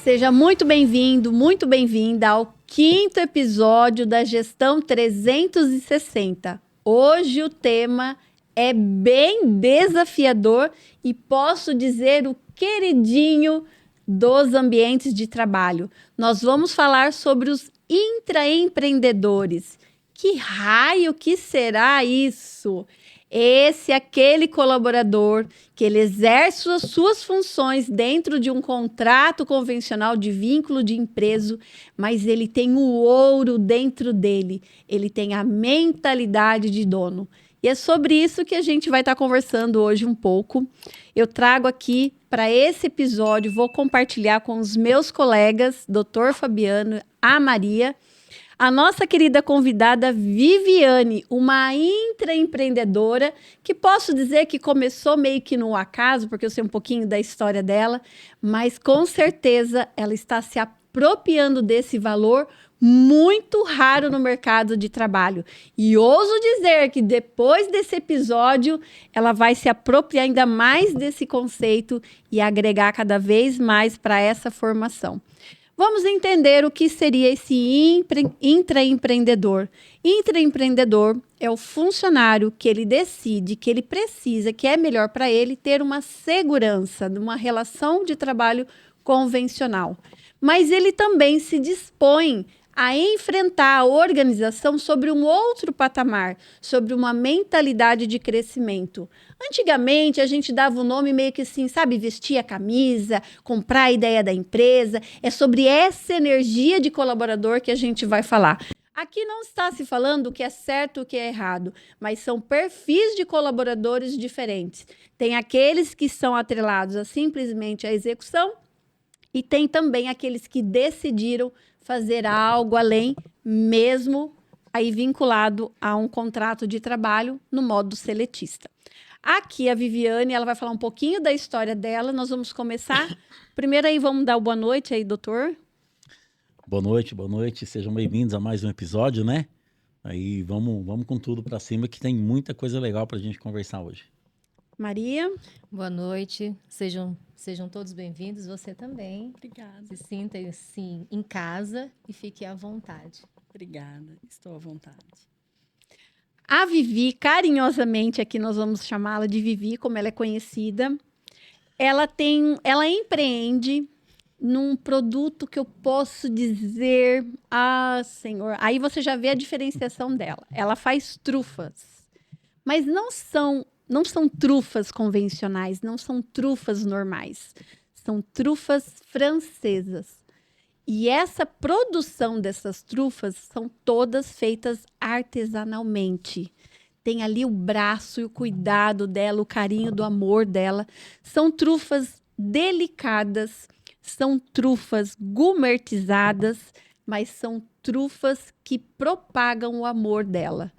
Seja muito bem-vindo, muito bem-vinda ao 5º episódio da Gestão 360. Hoje o tema é bem desafiador e posso dizer o queridinho dos ambientes de trabalho. Nós vamos falar sobre os intraempreendedores. Que raio que será isso? Esse é aquele colaborador que ele exerce as suas funções dentro de um contrato convencional de vínculo de empresa, mas ele tem o ouro dentro dele, ele tem a mentalidade de dono. E é sobre isso que a gente vai estar conversando hoje um pouco. Eu trago aqui para esse episódio, vou compartilhar com os meus colegas, Dr. Fabiano, a Maria, a nossa querida convidada Viviane, uma intraempreendedora, que posso dizer que começou meio que no acaso, porque eu sei um pouquinho da história dela, mas com certeza ela está se apropriando desse valor muito raro no mercado de trabalho. E ouso dizer que depois desse episódio, ela vai se apropriar ainda mais desse conceito e agregar cada vez mais para essa formação. Vamos entender o que seria esse intraempreendedor. Intraempreendedor é o funcionário que ele decide, que ele precisa, que é melhor para ele ter uma segurança numa relação de trabalho convencional. Mas ele também se dispõe a enfrentar a organização sobre um outro patamar, sobre uma mentalidade de crescimento. Antigamente, a gente dava o nome meio que assim, sabe, vestir a camisa, comprar a ideia da empresa. É sobre essa energia de colaborador que a gente vai falar. Aqui não está se falando o que é certo e o que é errado, mas são perfis de colaboradores diferentes. Tem aqueles que são atrelados a simplesmente a execução e tem também aqueles que decidiram fazer algo além, mesmo aí vinculado a um contrato de trabalho no modo seletista. Aqui a Viviane, ela vai falar um pouquinho da história dela. Nós vamos começar. Primeiro aí, vamos dar boa noite aí, doutor. Boa noite. Sejam bem-vindos a mais um episódio, né? Aí vamos com tudo para cima, que tem muita coisa legal para a gente conversar hoje. Maria. Boa noite. Sejam todos bem-vindos. Você também. Obrigada. Se sinta assim em casa e fique à vontade. Obrigada. Estou à vontade. A Vivi, carinhosamente aqui nós vamos chamá-la de Vivi, como ela é conhecida. Ela empreende num produto que eu posso dizer, senhor, aí você já vê a diferenciação dela. Ela faz trufas, mas não são trufas convencionais, não são trufas normais, são trufas francesas. E essa produção dessas trufas são todas feitas artesanalmente. Tem ali o braço e o cuidado dela, o carinho do amor dela. São trufas delicadas, são trufas gourmetizadas, mas são trufas que propagam o amor dela.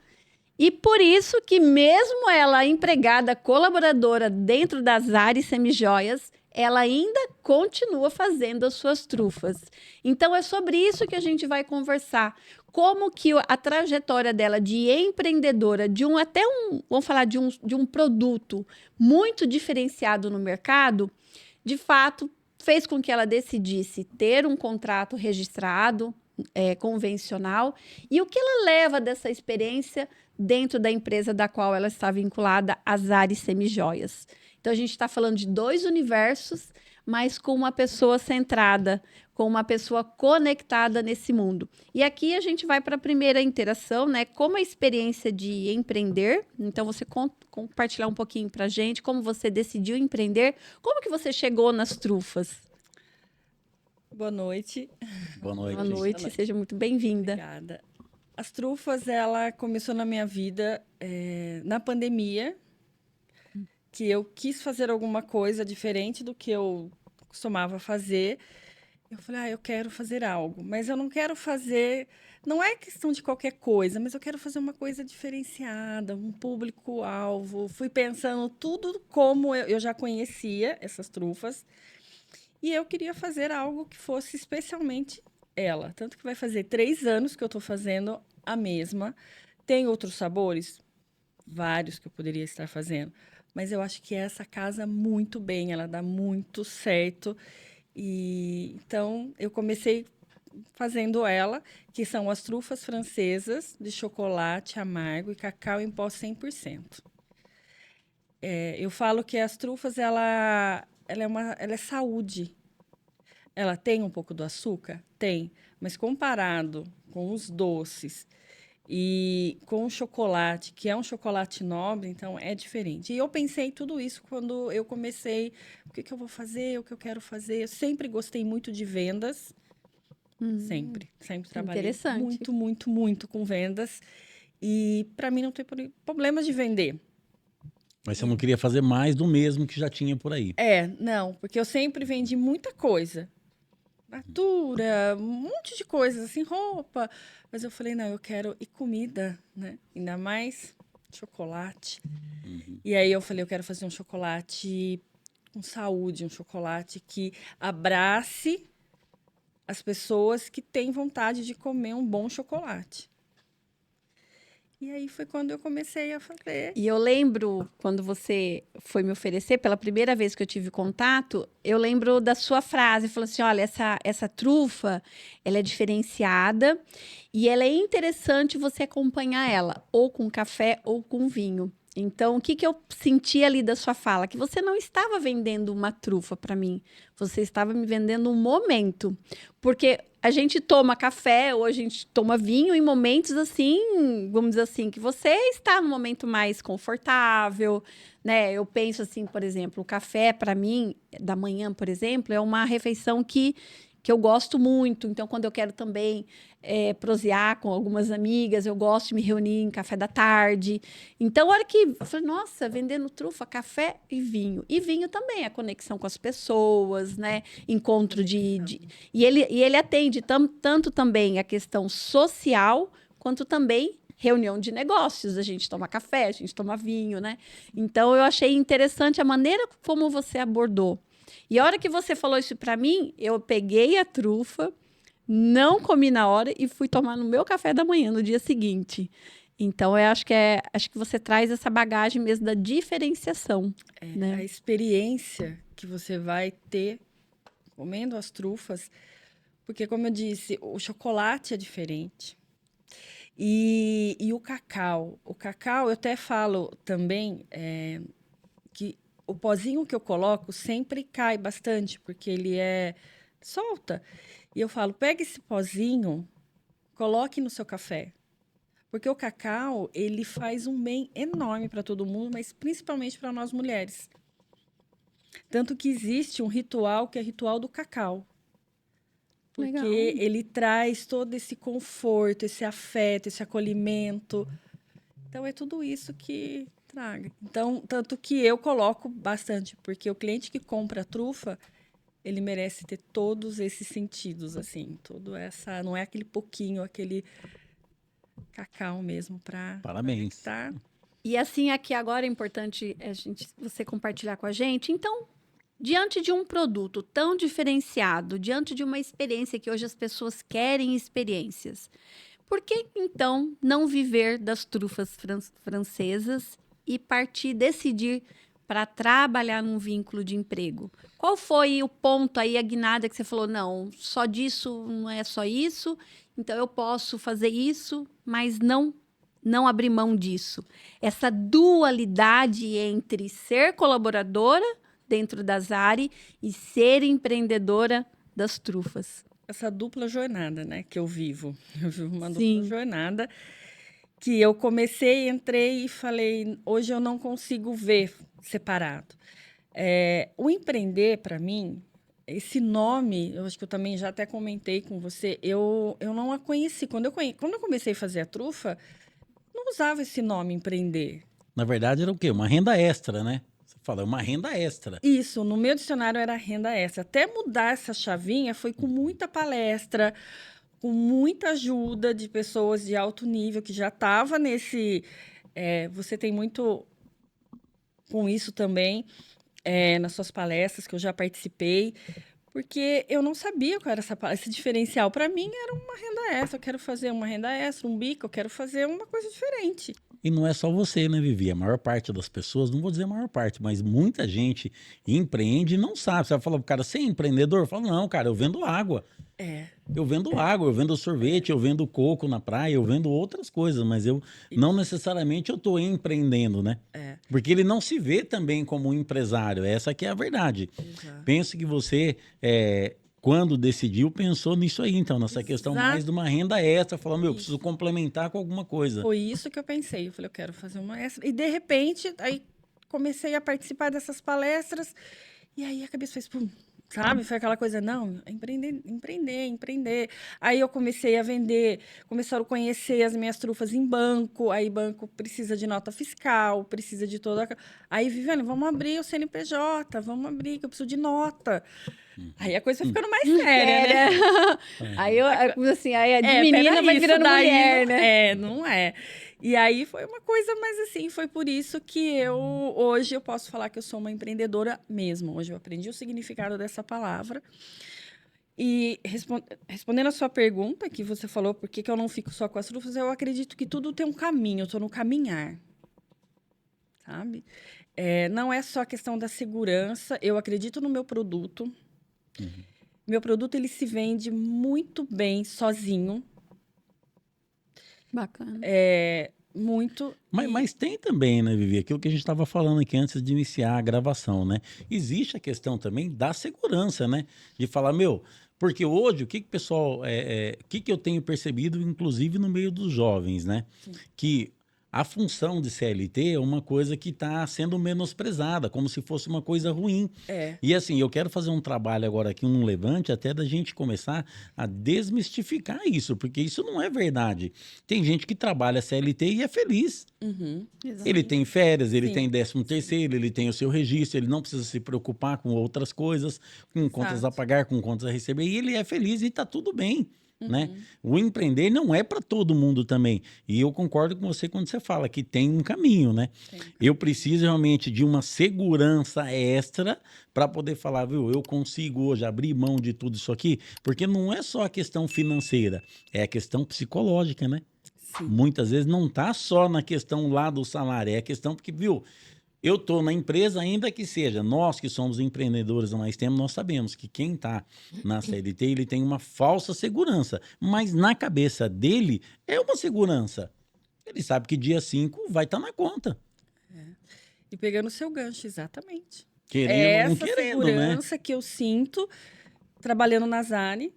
E por isso que mesmo ela empregada, colaboradora dentro das Ares Semijoias, ela ainda continua fazendo as suas trufas. Então é sobre isso que a gente vai conversar. Como que a trajetória dela de empreendedora, vamos falar de um produto muito diferenciado no mercado, de fato, fez com que ela decidisse ter um contrato registrado, convencional, e o que ela leva dessa experiência dentro da empresa da qual ela está vinculada, as Ares Semijoias. Então, a gente está falando de 2 universos, mas com uma pessoa centrada, com uma pessoa conectada nesse mundo. E aqui a gente vai para a primeira interação, né? Como a experiência de empreender. Então, você compartilhar um pouquinho para a gente, como você decidiu empreender, como que você chegou nas trufas? Boa noite. Boa noite. Boa noite, seja muito bem-vinda. Obrigada. As trufas, ela começou na minha vida na pandemia, que eu quis fazer alguma coisa diferente do que eu costumava fazer. Eu falei, eu quero fazer algo, mas eu não quero fazer... Não é questão de qualquer coisa, mas eu quero fazer uma coisa diferenciada, um público-alvo. Fui pensando tudo como eu já conhecia essas trufas. E eu queria fazer algo que fosse especialmente ela. Tanto que vai fazer 3 anos que eu estou fazendo a mesma. Tem outros sabores? Vários que eu poderia estar fazendo. Mas eu acho que essa casa muito bem, ela dá muito certo. E então eu comecei fazendo ela, que são as trufas francesas de chocolate amargo e cacau em pó 100%. Eu falo que as trufas, ela é saúde. Ela tem um pouco do açúcar? Tem. Mas comparado com os doces e com o chocolate, que é um chocolate nobre, então é diferente. E eu pensei tudo isso quando eu comecei, o que eu vou fazer, o que eu quero fazer. Eu sempre gostei muito de vendas. Sempre trabalhei Interessante. muito, muito, muito com vendas. E para mim não tem problema de vender. Mas você não queria fazer mais do mesmo que já tinha por aí. Não, porque eu sempre vendi muita coisa. Natura, um monte de coisas, assim, roupa. Mas eu falei, não, eu quero e comida, né? Ainda mais chocolate. E aí eu falei, eu quero fazer um chocolate com saúde, um chocolate que abrace as pessoas que têm vontade de comer um bom chocolate. E aí foi quando eu comecei a fazer. E eu lembro, quando você foi me oferecer, pela primeira vez que eu tive contato, eu lembro da sua frase, falou assim, olha, essa trufa, ela é diferenciada e ela é interessante você acompanhar ela, ou com café ou com vinho. Então, o que eu senti ali da sua fala? Que você não estava vendendo uma trufa para mim, você estava me vendendo um momento. Porque a gente toma café ou a gente toma vinho em momentos assim, vamos dizer assim, que você está no momento mais confortável, né? Eu penso assim, por exemplo, o café para mim, da manhã, por exemplo, é uma refeição que eu gosto muito. Então, quando eu quero também prosear com algumas amigas, eu gosto de me reunir em café da tarde. Então, a hora que eu falei, nossa, vendendo trufa, café e vinho. E vinho também, a conexão com as pessoas, né? Encontro E ele atende tanto também a questão social, quanto também reunião de negócios. A gente toma café, a gente toma vinho, né? Então, eu achei interessante a maneira como você abordou. E a hora que você falou isso para mim, eu peguei a trufa, não comi na hora e fui tomar no meu café da manhã no dia seguinte. Então, eu acho que você traz essa bagagem mesmo da diferenciação, né? A experiência que você vai ter comendo as trufas, porque, como eu disse, o chocolate é diferente. E o cacau. O cacau, eu até falo também que o pozinho que eu coloco sempre cai bastante, porque ele solta. E eu falo, pega esse pozinho, coloque no seu café. Porque o cacau, ele faz um bem enorme para todo mundo, mas principalmente para nós mulheres. Tanto que existe um ritual que é o ritual do cacau. Porque Legal. ele traz todo esse conforto, esse afeto, esse acolhimento. Então, é tudo isso que traga. Então, tanto que eu coloco bastante, porque o cliente que compra a trufa, ele merece ter todos esses sentidos, assim. Não é aquele pouquinho, aquele cacau mesmo para Parabéns. conectar. E assim, aqui agora é importante você compartilhar com a gente. Então, diante de um produto tão diferenciado, diante de uma experiência que hoje as pessoas querem experiências, por que então não viver das trufas francesas e decidir para trabalhar num vínculo de emprego? Qual foi o ponto aí, a guinada que você falou, não, só disso não é só isso, então eu posso fazer isso, mas não abrir mão disso. Essa dualidade entre ser colaboradora dentro da Zari e ser empreendedora das trufas. Essa dupla jornada, né, que eu vivo. Eu vivo uma Sim. dupla jornada que eu comecei, entrei e falei, hoje eu não consigo ver separado. O empreender, para mim, esse nome, eu acho que eu também já até comentei com você, eu não a conheci. Quando eu comecei a fazer a trufa, não usava esse nome, empreender. Na verdade, era o quê? Uma renda extra, né? Você fala, é uma renda extra. Isso, no meu dicionário era renda extra. Até mudar essa chavinha foi com muita palestra, com muita ajuda de pessoas de alto nível que já estava nesse... você tem muito com isso também, nas suas palestras, que eu já participei, porque eu não sabia qual era esse diferencial. Para mim, era uma renda extra. Eu quero fazer uma renda extra, um bico, eu quero fazer uma coisa diferente. E não é só você, né, Vivi? A maior parte das pessoas, não vou dizer a maior parte, mas muita gente empreende e não sabe. Você vai falar pro cara, você é empreendedor? Fala, não, cara, eu vendo água. Eu vendo água, eu vendo sorvete, eu vendo coco na praia, eu vendo outras coisas, mas eu não necessariamente eu estou empreendendo, né? Porque ele não se vê também como um empresário. Essa que é a verdade. Exato. Penso que você, quando decidiu, pensou nisso aí, então, nessa questão mais de uma renda extra. Falou, eu preciso complementar com alguma coisa. Foi isso que eu pensei. Eu falei, eu quero fazer uma extra. E, de repente, aí comecei a participar dessas palestras. E aí a cabeça fez, pum, sabe? Foi aquela coisa, não, empreender. Aí eu comecei a vender, começaram a conhecer as minhas trufas em banco. Aí banco precisa de nota fiscal, precisa de toda... Aí, Viviane, vamos abrir o CNPJ, vamos abrir, que eu preciso de nota. Aí a coisa foi ficando mais séria, né? Aí assim, aí de menina peraí, vai isso virando daí mulher, não, né? não é. E aí foi uma coisa, mas assim, foi por isso que hoje eu posso falar que eu sou uma empreendedora mesmo. Hoje eu aprendi o significado dessa palavra. E respondendo a sua pergunta, que você falou, por que eu não fico só com as trufas, eu acredito que tudo tem um caminho, eu estou no caminhar, sabe? Não é só a questão da segurança, eu acredito no meu produto. Meu produto, ele se vende muito bem sozinho. Bacana. Muito. Mas tem também, né, Vivi, aquilo que a gente estava falando aqui antes de iniciar a gravação, né? Existe a questão também da segurança, né? De falar, porque hoje, o que o pessoal, o que eu tenho percebido, inclusive no meio dos jovens, né? Sim. Que a função de CLT é uma coisa que está sendo menosprezada, como se fosse uma coisa ruim. E assim, eu quero fazer um trabalho agora aqui, um levante, até da gente começar a desmistificar isso, porque isso não é verdade. Tem gente que trabalha CLT e é feliz. Ele tem férias, ele tem 13º, ele tem o seu registro, ele não precisa se preocupar com outras coisas, com contas a pagar, com contas a receber, e ele é feliz e está tudo bem. Né? O empreender não é para todo mundo também. E eu concordo com você quando você fala que tem um caminho, né? Eu preciso realmente de uma segurança extra para poder falar, viu, eu consigo hoje abrir mão de tudo isso aqui, porque não é só a questão financeira, é a questão psicológica, né? Sim. Muitas vezes não tá só na questão lá do salário, é a questão porque, viu, eu estou na empresa, ainda que seja, nós que somos empreendedores há mais tempo, nós sabemos que quem está na CLT, ele tem uma falsa segurança, mas na cabeça dele é uma segurança. Ele sabe que dia 5 vai estar na conta. E pegando o seu gancho, exatamente. Querendo ou não querendo, né? Essa segurança que eu sinto trabalhando na Zani,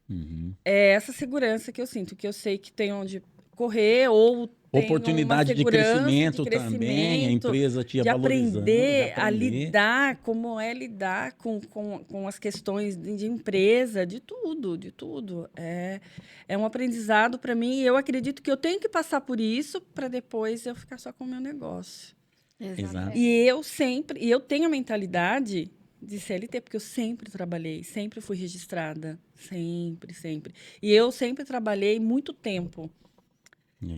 Uhum. é essa segurança que eu sinto, que eu sei que tem onde correr ou tem Oportunidade uma de segurança, crescimento de também, a empresa te de valorizando, aprender, de a aprender. lidar, como é lidar com as questões de empresa, de tudo. É um aprendizado para mim e eu acredito que eu tenho que passar por isso para depois eu ficar só com o meu negócio. Exato. E eu tenho a mentalidade de CLT, porque eu sempre trabalhei, sempre fui registrada, sempre. E eu sempre trabalhei muito tempo.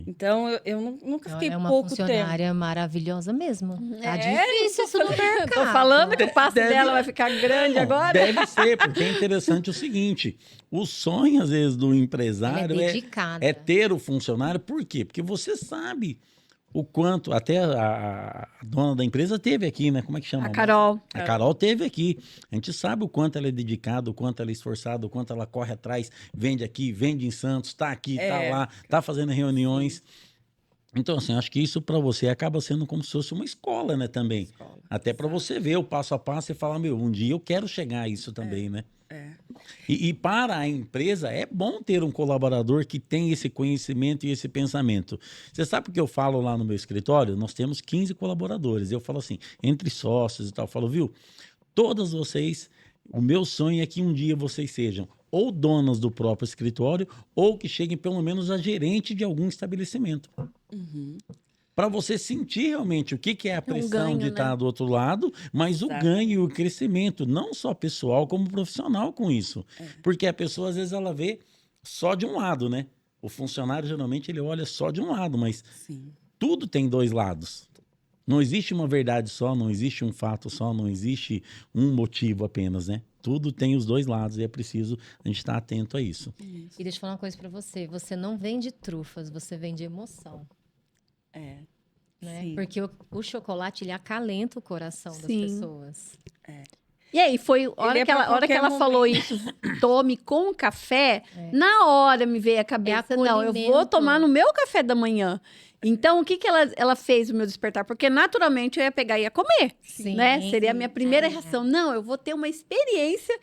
Então, eu nunca fiquei É uma pouco funcionária maravilhosa mesmo. Tá É, difícil isso no mercado. Tô falando que o passo Deve- dela vai ficar grande Não, agora. Deve ser, porque é interessante o seguinte: o sonho, às vezes, do empresário Ela é dedicada. é ter o funcionário. Por quê? Porque você sabe o quanto. Até a dona da empresa teve aqui, né? Como é que chama? A Carol. A Carol teve aqui. A gente sabe o quanto ela é dedicada, o quanto ela é esforçada, o quanto ela corre atrás, vende aqui, vende em Santos, tá aqui, tá lá, tá fazendo reuniões. Então, assim, acho que isso para você acaba sendo como se fosse uma escola, né, também. Até para você ver o passo a passo e falar, um dia eu quero chegar a isso também, né? E para a empresa é bom ter um colaborador que tem esse conhecimento e esse pensamento. Você sabe o que eu falo lá no meu escritório? Nós temos 15 colaboradores. Eu falo assim, entre sócios e tal, eu falo, viu, todas vocês, o meu sonho é que um dia vocês sejam ou donas do próprio escritório ou que cheguem pelo menos a gerente de algum estabelecimento. Para você sentir realmente o que é a pressão ganho, de né? estar do outro lado, mas o ganho e o crescimento, não só pessoal, como profissional com isso. Porque a pessoa, às vezes, ela vê só de um lado, né? O funcionário, geralmente, ele olha só de um lado, mas tudo tem dois lados. Não existe uma verdade só, não existe um fato só, não existe um motivo apenas, né? Tudo tem os dois lados e é preciso a gente estar atento a isso. E deixa eu falar uma coisa pra você. Você não vende trufas, você vende emoção. Né? Sim. Porque o chocolate, ele acalenta o coração das Sim. pessoas. E aí, foi a hora é que pra ela, a hora que qualquer ela falou isso, tome com café, na hora me veio a cabeça, não, eu vou acolhimento. tomar no meu café da manhã. Então, o que que ela fez o meu despertar? Porque, naturalmente, eu ia pegar e ia comer, Sim, né? Seria a minha primeira é. reação. Não, eu vou ter uma experiência,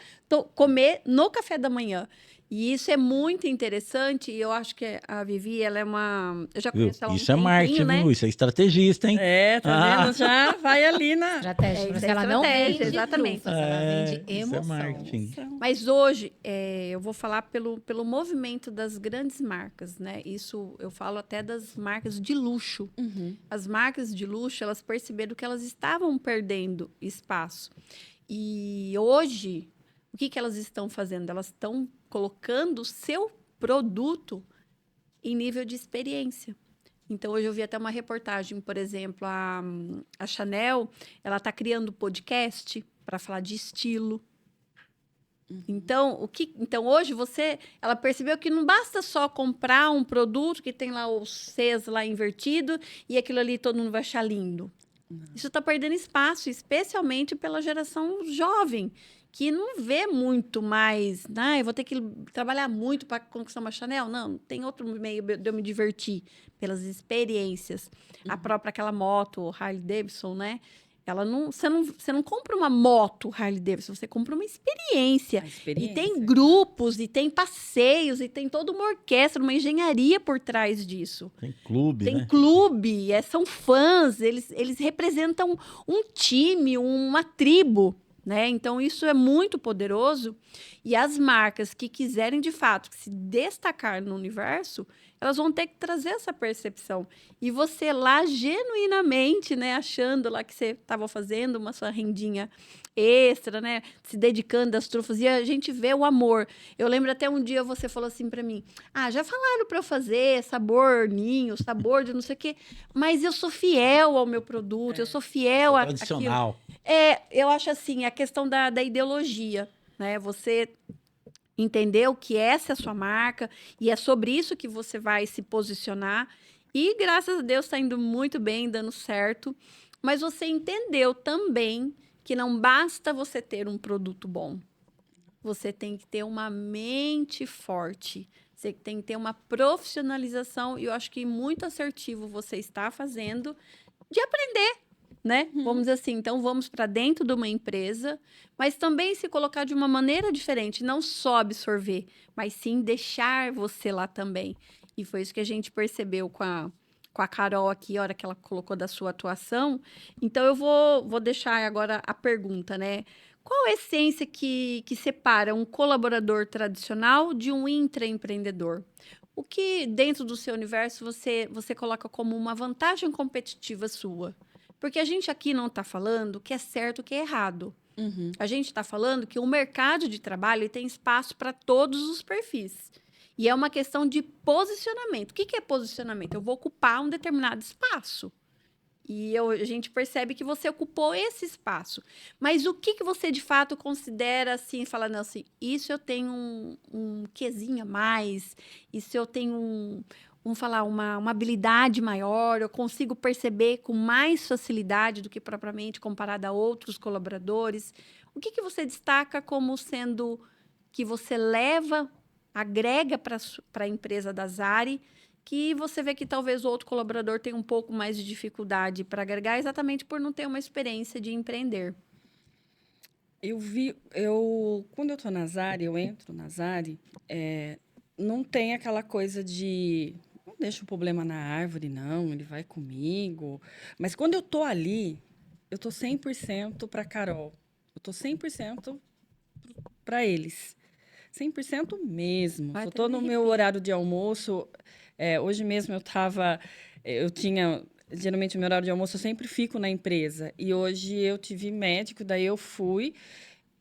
comer no café da manhã. E isso é muito interessante, e eu acho que a Vivi, ela é uma... Eu já Viu? conheço ela há um Isso é tempinho, marketing, né? viu? Isso é estrategista, hein? Tá vendo? Já vai ali na... Estratégia. isso Porque é ela não estratégia, vende exatamente. trufas, ela vende Isso é emoção. marketing. Mas hoje, eu vou falar pelo movimento das grandes marcas, né? Isso eu falo até das marcas de luxo. As marcas de luxo, elas perceberam que elas estavam perdendo espaço. E hoje, o que que elas estão fazendo? Elas estão colocando o seu produto em nível de experiência. Então, hoje eu vi até uma reportagem, por exemplo, a Chanel, ela está criando podcast para falar de estilo. Então, então hoje ela percebeu que não basta só comprar um produto que tem lá os Cs lá invertido e aquilo ali todo mundo vai achar lindo. Isso está perdendo espaço, especialmente pela geração jovem, que não vê muito mais, eu vou ter que trabalhar muito para conquistar uma Chanel. Não, tem outro meio de eu me divertir pelas experiências. A própria aquela moto, Harley Davidson, né? Você não compra uma moto Harley Davidson, você compra uma experiência. E tem grupos, e tem passeios, e tem toda uma orquestra, uma engenharia por trás disso. Tem clube, Tem né? clube, são fãs, eles representam um time, uma tribo, né? Então, isso é muito poderoso. E as marcas que quiserem, de fato, se destacar no universo, elas vão ter que trazer essa percepção. E você lá, genuinamente, né? Achando lá que você estava fazendo uma sua rendinha extra, né? Se dedicando às trufas. E a gente vê o amor. Eu lembro até um dia você falou assim para mim, já falaram para eu fazer sabor ninho, sabor de não sei o quê, mas eu sou fiel ao meu produto, eu sou fiel àquilo. Tradicional. Eu acho assim, a questão da ideologia, né? Você entender o que essa é a sua marca e é sobre isso que você vai se posicionar. E graças a Deus está indo muito bem, dando certo. Mas você entendeu também que não basta você ter um produto bom. Você tem que ter uma mente forte. Você tem que ter uma profissionalização. E eu acho que muito assertivo você está fazendo de aprender, né? Vamos dizer assim, então vamos para dentro de uma empresa, mas também se colocar de uma maneira diferente, não só absorver, mas sim deixar você lá também. E foi isso que a gente percebeu com a Carol aqui, a hora que ela colocou da sua atuação. Então eu vou deixar agora a pergunta, né? Qual a essência que separa um colaborador tradicional de um intraempreendedor? O que dentro do seu universo você coloca como uma vantagem competitiva sua? Porque a gente aqui não está falando o que é certo e o que é errado. A gente está falando que o mercado de trabalho tem espaço para todos os perfis. E é uma questão de posicionamento. O que é posicionamento? Eu vou ocupar um determinado espaço. E a gente percebe que você ocupou esse espaço. Mas o que você de fato considera assim, falando assim, isso eu tenho um quezinho a mais, isso eu tenho vamos falar, uma habilidade maior, eu consigo perceber com mais facilidade do que propriamente comparado a outros colaboradores. O que você destaca como sendo que você leva, agrega para a empresa da Zari, que você vê que talvez o outro colaborador tenha um pouco mais de dificuldade para agregar, exatamente por não ter uma experiência de empreender? Quando eu estou na Zari, eu entro na Zari, não tem aquela coisa de não deixa o problema na árvore, não, ele vai comigo. Mas quando eu estou ali, eu estou 100% para a Carol. Eu estou 100% para eles. 100% mesmo. Se eu estou no meu horário de almoço, hoje mesmo geralmente o meu horário de almoço eu sempre fico na empresa. E hoje eu tive médico, daí eu fui.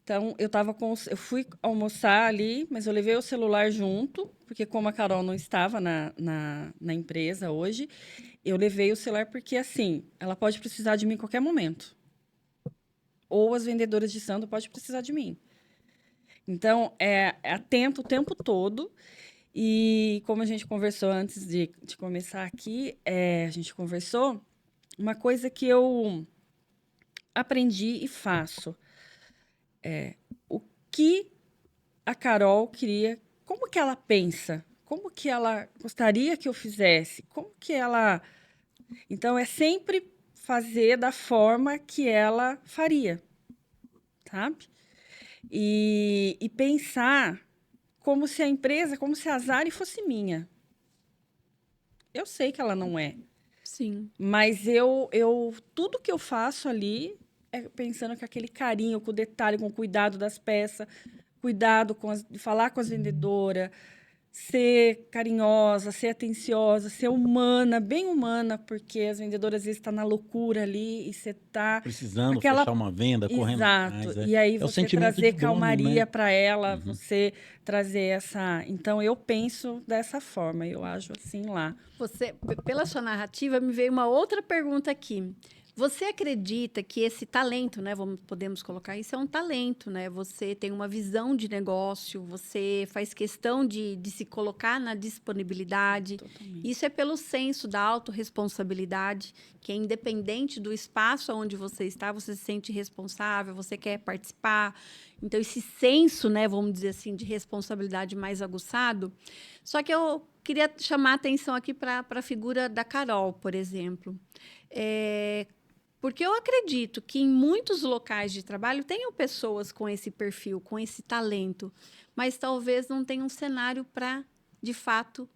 Então, eu fui almoçar ali, mas eu levei o celular junto, porque como a Carol não estava na empresa hoje, eu levei o celular porque, assim, ela pode precisar de mim em qualquer momento. Ou as vendedoras de santo podem precisar de mim. Então, é atento o tempo todo. E como a gente conversou antes de começar aqui, a gente conversou, uma coisa que eu aprendi e faço o que a Carol queria, como que ela pensa, como que ela gostaria que eu fizesse, como que ela... Então, é sempre fazer da forma que ela faria, sabe? E pensar como se a empresa, como se a Zari fosse minha. Eu sei que ela não é. Sim. Mas tudo que eu faço ali é pensando com aquele carinho, com o detalhe, com o cuidado das peças, cuidado de falar com as vendedoras, ser carinhosa, ser atenciosa, ser humana, bem humana, porque as vendedoras às vezes estão na loucura ali e você está Precisando fechar uma venda, correndo atrás. Exato. E aí É o você sentimento trazer de dono, calmaria né? para ela, você trazer essa... Então, eu penso dessa forma, eu ajo assim lá. Pela sua narrativa, me veio uma outra pergunta aqui. Você acredita que esse talento, né? Podemos colocar isso, é um talento, né? Você tem uma visão de negócio, você faz questão de se colocar na disponibilidade. Totalmente. Isso é pelo senso da autorresponsabilidade, que é independente do espaço onde você está, você se sente responsável, você quer participar. Então, esse senso, né, vamos dizer assim, de responsabilidade mais aguçado. Só que eu queria chamar a atenção aqui para a figura da Carol, por exemplo. Porque eu acredito que em muitos locais de trabalho tenham pessoas com esse perfil, com esse talento, mas talvez não tenham um cenário para, de fato,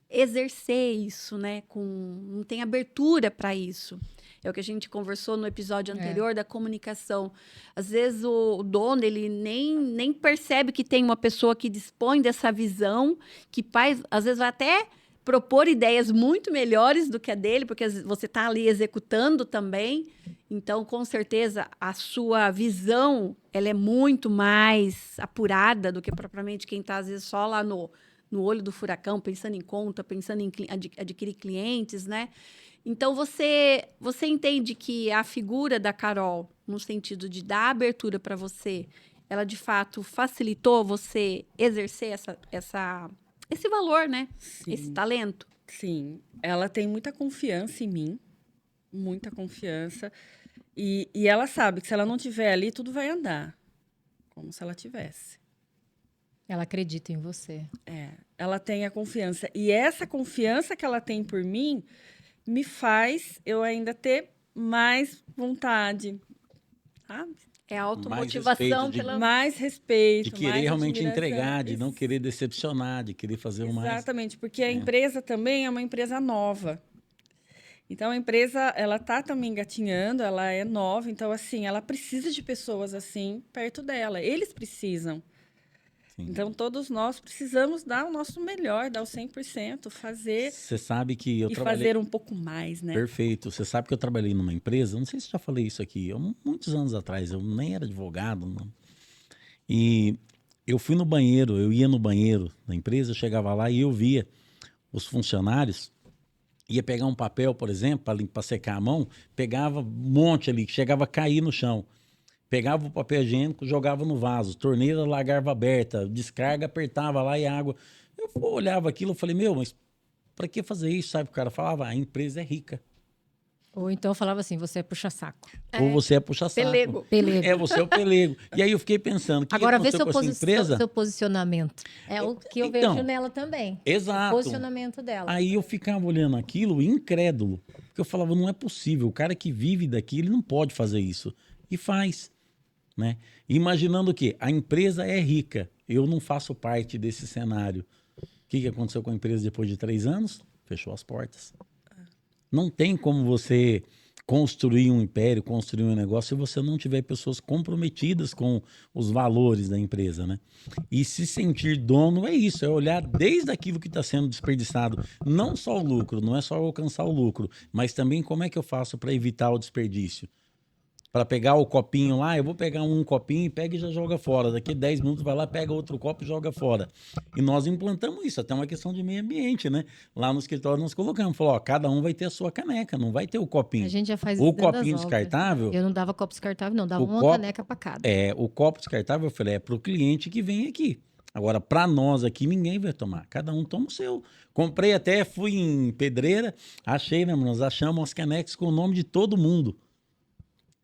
exercer isso, né? Não tem abertura para isso. É o que a gente conversou no episódio anterior da comunicação. Às vezes o dono ele nem percebe que tem uma pessoa que dispõe dessa visão, que faz, às vezes vai até propor ideias muito melhores do que a dele, porque você está ali executando também. Então, com certeza, a sua visão ela é muito mais apurada do que propriamente quem está, às vezes, só lá no olho do furacão, pensando em conta, pensando em adquirir clientes, né? Então, você entende que a figura da Carol, no sentido de dar abertura para você, ela, de fato, facilitou você exercer esse valor, né? Sim. Esse talento. Sim. Ela tem muita confiança em mim, muita confiança. E ela sabe que se ela não estiver ali, tudo vai andar, como se ela tivesse. Ela acredita em você. Ela tem a confiança. E essa confiança que ela tem por mim me faz eu ainda ter mais vontade, sabe? É a automotivação mais respeito, de querer mais realmente admiração. entregar, de não querer decepcionar, de querer fazer o mais. Exatamente, porque a empresa também é uma empresa nova. Então, a empresa, ela tá também engatinhando, ela é nova, então, assim, ela precisa de pessoas assim perto dela. Eles precisam. Sim. Então, todos nós precisamos dar o nosso melhor, dar o 100%, fazer... Você sabe que eu trabalhei... fazer um pouco mais, né? Perfeito. Você sabe que eu trabalhei numa empresa, não sei se já falei isso aqui, muitos anos atrás, eu nem era advogado, não. E eu fui no banheiro, eu ia no banheiro da empresa, eu chegava lá e eu via os funcionários, ia pegar um papel, por exemplo, para secar a mão, pegava um monte ali, que chegava a cair no chão. Pegava o papel higiênico, jogava no vaso, torneira largava aberta, descarga, apertava lá e água. Eu olhava aquilo e falei, mas para que fazer isso? Sabe o cara falava? A empresa é rica. Ou então eu falava assim, você é puxa-saco. Ou você é puxa-saco. Pelego. Você é o pelego. E aí eu fiquei pensando, o que agora vê aconteceu com essa empresa? seu posicionamento. É o que eu vejo nela também. Exato. O posicionamento dela. Aí eu ficava olhando aquilo, incrédulo. Porque eu falava, não é possível. O cara que vive daqui, ele não pode fazer isso. E faz. Né? Imaginando o quê? A empresa é rica. Eu não faço parte desse cenário. O que aconteceu com a empresa depois de 3 anos? Fechou as portas. Não tem como você construir um império, construir um negócio, se você não tiver pessoas comprometidas com os valores da empresa, né? E se sentir dono é isso, é olhar desde aquilo que está sendo desperdiçado, não só o lucro, não é só alcançar o lucro, mas também como é que eu faço para evitar o desperdício. Para pegar o copinho lá, eu vou pegar um copinho e pega e já joga fora. Daqui 10 minutos vai lá, pega outro copo e joga fora. E nós implantamos isso, até uma questão de meio ambiente, né? Lá no escritório nós colocamos, falou, cada um vai ter a sua caneca, não vai ter o copinho. A gente já faz o isso copinho descartável. Eu não dava copo descartável, não, dava uma caneca para cada. O copo descartável, eu falei, é para o cliente que vem aqui. Agora, para nós aqui, ninguém vai tomar. Cada um toma o seu. Comprei até, fui em Pedreira, achei, né, nós achamos as canecas com o nome de todo mundo.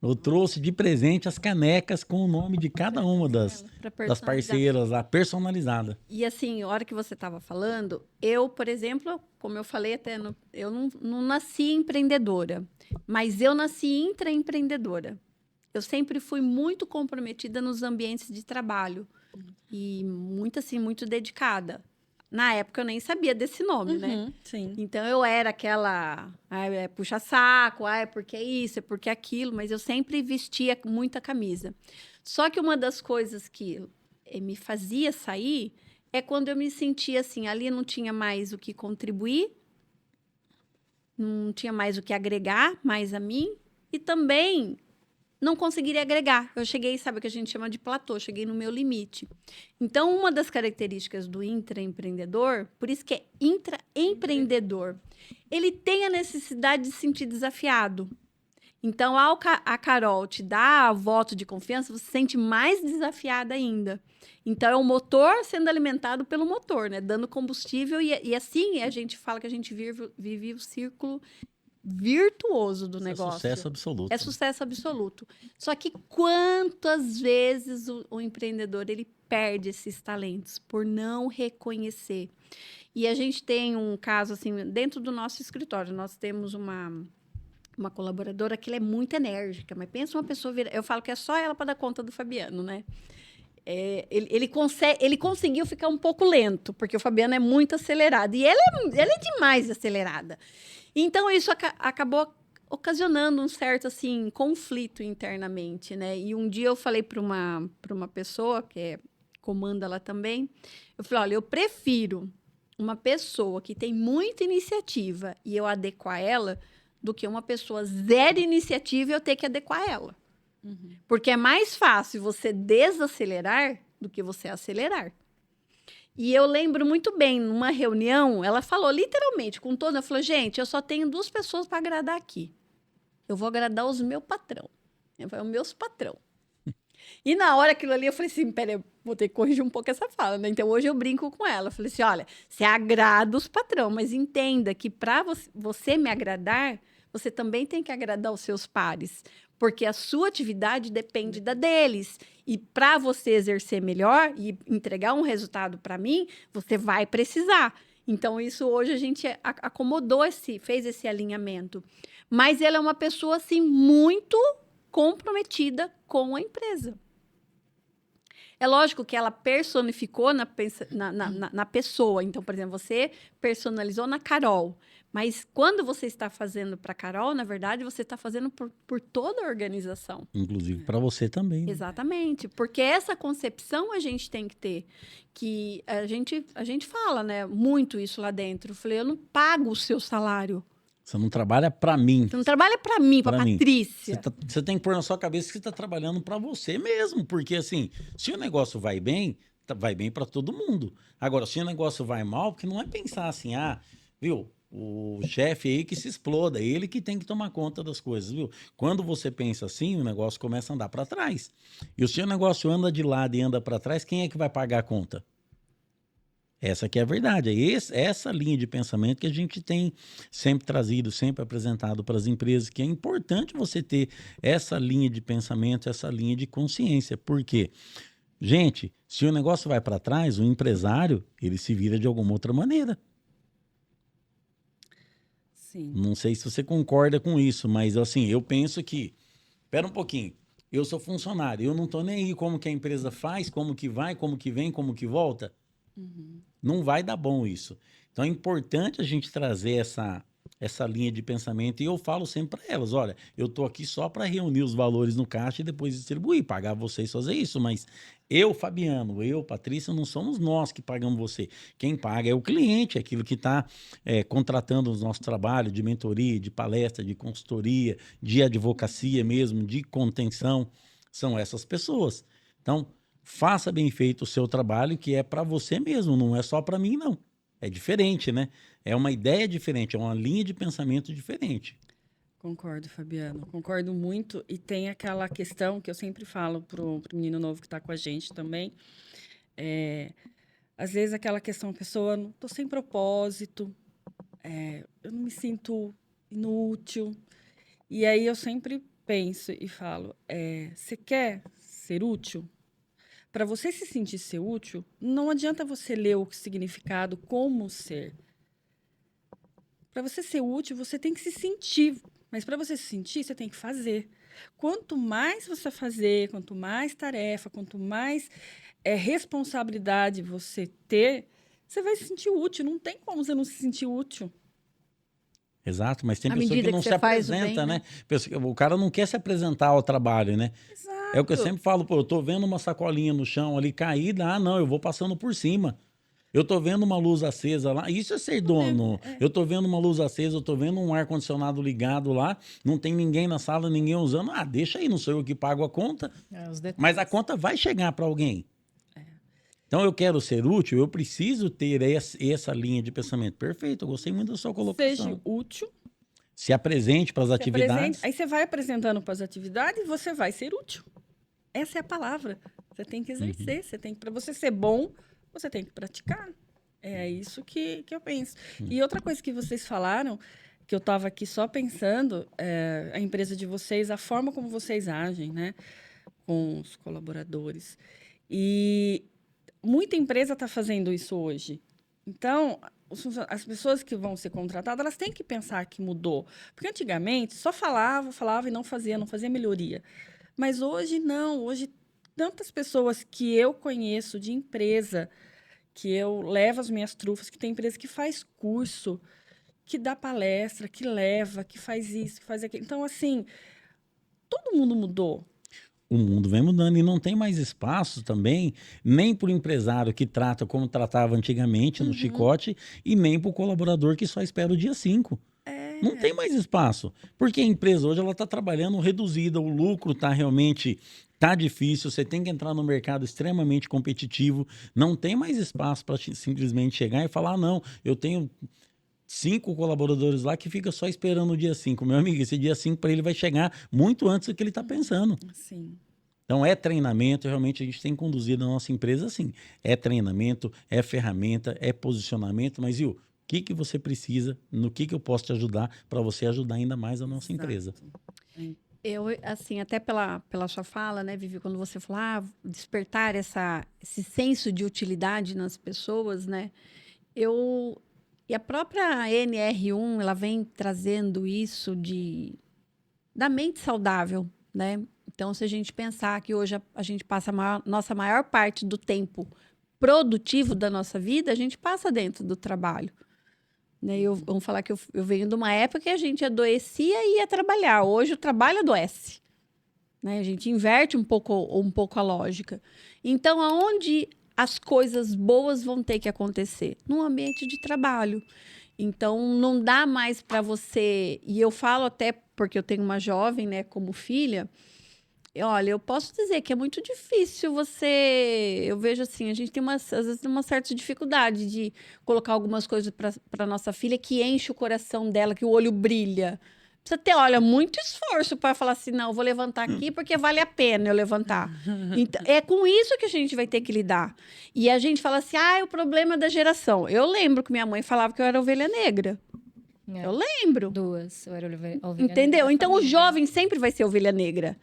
Eu trouxe de presente as canecas com o nome de cada uma das parceiras lá, personalizada. E assim, a hora que você estava falando, eu, por exemplo, como eu falei até, eu não nasci empreendedora, mas eu nasci intraempreendedora. Eu sempre fui muito comprometida nos ambientes de trabalho e muito assim, muito dedicada. Na época eu nem sabia desse nome, né? Sim. Então eu era aquela, puxa-saco, é porque isso, é porque aquilo, mas eu sempre vestia muita camisa. Só que uma das coisas que me fazia sair é quando eu me sentia assim, ali não tinha mais o que contribuir, não tinha mais o que agregar mais a mim, e também não conseguiria agregar. Eu cheguei, sabe o que a gente chama de platô, cheguei no meu limite. Então, uma das características do intraempreendedor, por isso que é intraempreendedor, ele tem a necessidade de se sentir desafiado. Então, a Carol te dá voto de confiança, você se sente mais desafiada ainda. Então, é o motor sendo alimentado pelo motor, né? Dando combustível e assim a gente fala que a gente vive o círculo virtuoso do negócio. É sucesso absoluto. É sucesso absoluto. Só que quantas vezes o empreendedor ele perde esses talentos por não reconhecer? E a gente tem um caso assim, dentro do nosso escritório, nós temos uma colaboradora que ela é muito enérgica, mas pensa uma pessoa eu falo que é só ela para dar conta do Fabiano, né? Ele conseguiu ficar um pouco lento, porque o Fabiano é muito acelerado. E ela é demais acelerada. Então, isso acabou ocasionando um certo, assim, conflito internamente, né? E um dia eu falei para uma pessoa, que comanda lá também, eu falei, olha, eu prefiro uma pessoa que tem muita iniciativa e eu adequar ela, do que uma pessoa zero iniciativa e eu ter que adequar ela. Uhum. Porque é mais fácil você desacelerar do que você acelerar. E eu lembro muito bem, numa reunião, ela falou literalmente, com toda, ela falou, gente, eu só tenho 2 pessoas para agradar aqui. Eu vou agradar os meus patrão. Os meus patrão. E na hora aquilo ali, eu falei assim, peraí, eu vou ter que corrigir um pouco essa fala, né? Então, hoje eu brinco com ela. Eu falei assim, olha, você agrada os patrão, mas entenda que para você me agradar, você também tem que agradar os seus pares. Porque a sua atividade depende da deles. E para você exercer melhor e entregar um resultado para mim, você vai precisar. Então, isso hoje a gente acomodou, fez esse alinhamento. Mas ela é uma pessoa, assim, muito comprometida com a empresa. É lógico que ela personificou na pessoa. Então, por exemplo, você personalizou na Carol. Mas quando você está fazendo para a Carol, na verdade, você está fazendo por toda a organização. Inclusive para você também. Né? Exatamente. Porque essa concepção a gente tem que ter. Que a gente fala, né, muito isso lá dentro. Eu falei, eu não pago o seu salário. Você não trabalha para mim. Você não trabalha para mim, para Patrícia. Você tem que pôr na sua cabeça que você está trabalhando para você mesmo. Porque, assim, se o negócio vai bem para todo mundo. Agora, se o negócio vai mal, porque não é pensar assim, viu, o chefe aí que se exploda, ele que tem que tomar conta das coisas, viu? Quando você pensa assim, o negócio começa a andar para trás. E se o negócio anda de lado e anda para trás, quem é que vai pagar a conta? Essa que é a verdade. É essa linha de pensamento que a gente tem sempre trazido, sempre apresentado para as empresas, que é importante você ter essa linha de pensamento, essa linha de consciência. Por quê? Gente, se o negócio vai para trás, o empresário, ele se vira de alguma outra maneira. Sim. Não sei se você concorda com isso, mas assim, eu penso que... Espera um pouquinho. Eu sou funcionário, eu não estou nem aí como que a empresa faz, como que vai, como que vem, como que volta. Uhum. Não vai dar bom isso. Então é importante a gente trazer essa linha de pensamento e eu falo sempre para elas, olha, eu tô aqui só para reunir os valores no caixa e depois distribuir, pagar vocês fazer isso, mas eu, Fabiano, Patrícia, não somos nós que pagamos você. Quem paga é o cliente, é aquilo que está contratando o nosso trabalho de mentoria, de palestra, de consultoria, de advocacia mesmo, de contenção, são essas pessoas. Então, faça bem feito o seu trabalho, que é para você mesmo, não é só para mim, não. É diferente, né? É uma ideia diferente, é uma linha de pensamento diferente. Concordo, Fabiano. Concordo muito. E tem aquela questão que eu sempre falo pro menino novo que está com a gente também. Às vezes aquela questão, a pessoa, não tô sem propósito, eu não me sinto inútil. E aí eu sempre penso e falo, você quer ser útil? Para você se sentir ser útil, não adianta você ler o significado como ser. Para você ser útil, você tem que se sentir. Mas para você se sentir, você tem que fazer. Quanto mais você fazer, quanto mais tarefa, quanto mais responsabilidade você ter, você vai se sentir útil. Não tem como você não se sentir útil. Exato, mas tem À pessoa que medida não que se você faz o apresenta, bem, né? né? O cara não quer se apresentar ao trabalho, né? É o que eu Exato. sempre falo, pô, eu tô vendo uma sacolinha no chão ali caída, não, eu vou passando por cima. Eu tô vendo uma luz acesa lá, isso é ser dono. Eu tô vendo uma luz acesa, eu tô vendo um ar-condicionado ligado lá, não tem ninguém na sala, ninguém usando. Ah, deixa aí, não sou eu que pago a conta. Os Mas a detalhes. conta vai chegar para alguém. Então eu quero ser útil, eu preciso ter essa linha de pensamento. Perfeito, eu gostei muito da sua Seja colocação. útil, Se apresente para as se apresente. atividades. Aí você vai apresentando para as atividades e você vai ser útil. Essa é a palavra. Você tem que exercer, você tem que, para você ser bom, você tem que praticar. É isso que eu penso. E outra coisa que vocês falaram, que eu estava aqui só pensando, a empresa de vocês, a forma como vocês agem, né, com os colaboradores. E muita empresa está fazendo isso hoje. Então, as pessoas que vão ser contratadas, elas têm que pensar que mudou. Porque antigamente só falava e não fazia melhoria. Mas hoje não, hoje tantas pessoas que eu conheço de empresa, que eu levo as minhas trufas, que tem empresa que faz curso, que dá palestra, que leva, que faz isso, que faz aquilo. Então, assim, todo mundo mudou. O mundo vem mudando e não tem mais espaço também, nem para o empresário que trata como tratava antigamente no chicote, e nem para o colaborador que só espera o dia 5. Não tem mais espaço. Porque a empresa hoje ela está trabalhando reduzida, o lucro está realmente tá difícil, você tem que entrar no mercado extremamente competitivo, não tem mais espaço para simplesmente chegar e falar, não, eu tenho 5 colaboradores lá que fica só esperando o dia 5. Meu amigo, esse dia 5 para ele vai chegar muito antes do que ele está pensando. Assim, Então é treinamento, realmente a gente tem conduzido a nossa empresa assim. É treinamento, é ferramenta, é posicionamento, mas o que você precisa, no que eu posso te ajudar para você ajudar ainda mais a nossa empresa? Eu, assim, até pela sua fala, né, Vivi, quando você falou, despertar esse senso de utilidade nas pessoas, né, e a própria NR1, ela vem trazendo isso da mente saudável, né? Então, se a gente pensar que hoje a gente passa nossa maior parte do tempo produtivo da nossa vida, a gente passa dentro do trabalho. Né? Vamos falar que eu venho de uma época que a gente adoecia e ia trabalhar. Hoje o trabalho adoece. Né? A gente inverte um pouco a lógica. Então, aonde as coisas boas vão ter que acontecer? No ambiente de trabalho. Então, não dá mais para você... E eu falo até porque eu tenho uma jovem, né, como filha. Olha, eu posso dizer que é muito difícil você... Eu vejo assim, a gente tem às vezes uma certa dificuldade de colocar algumas coisas para nossa filha que enche o coração dela, que o olho brilha. Precisa ter, olha, muito esforço para falar assim, não, eu vou levantar aqui porque vale a pena eu levantar. Então, é com isso que a gente vai ter que lidar. E a gente fala assim, é o problema da geração. Eu lembro que minha mãe falava que eu era ovelha negra. É, Eu lembro. duas. Eu era a ovelha Entendeu? negra da Então, o família. jovem sempre vai ser ovelha negra.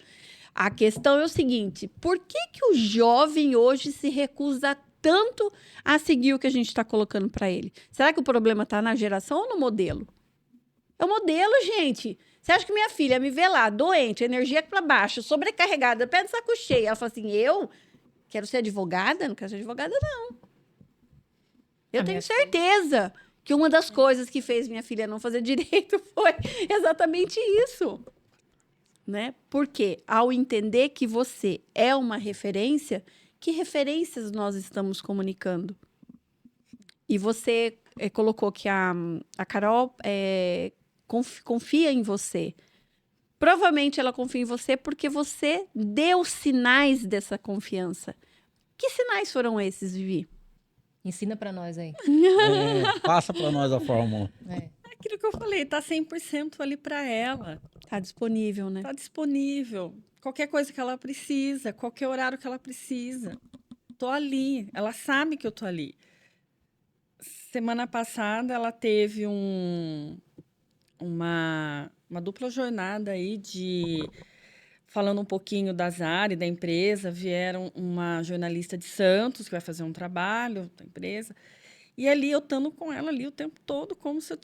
A questão é o seguinte, por que o jovem hoje se recusa tanto a seguir o que a gente está colocando para ele? Será que o problema está na geração ou no modelo? É o modelo, gente. Você acha que minha filha me vê lá, doente, energia para baixo, sobrecarregada, pé de saco cheio? Ela fala assim, eu quero ser advogada? Não quero ser advogada, não. Eu A tenho minha certeza que uma das coisas que fez minha filha não fazer direito foi exatamente isso. Né? Porque ao entender que você é uma referência, que referências nós estamos comunicando? E você colocou que a Carol confia em você. Provavelmente ela confia em você porque você deu sinais dessa confiança. Que sinais foram esses, Vivi? Ensina pra nós aí. Passa para nós a fórmula. É. aquilo que eu falei, tá 100% ali para ela. Tá disponível, né? Tá disponível. Qualquer coisa que ela precisa, qualquer horário que ela precisa. tô ali. Ela sabe que eu tô ali. Semana passada, ela teve uma dupla jornada aí falando um pouquinho das áreas da empresa. Vieram uma jornalista de Santos, que vai fazer um trabalho da empresa. E ali, eu estando com ela ali o tempo todo, como se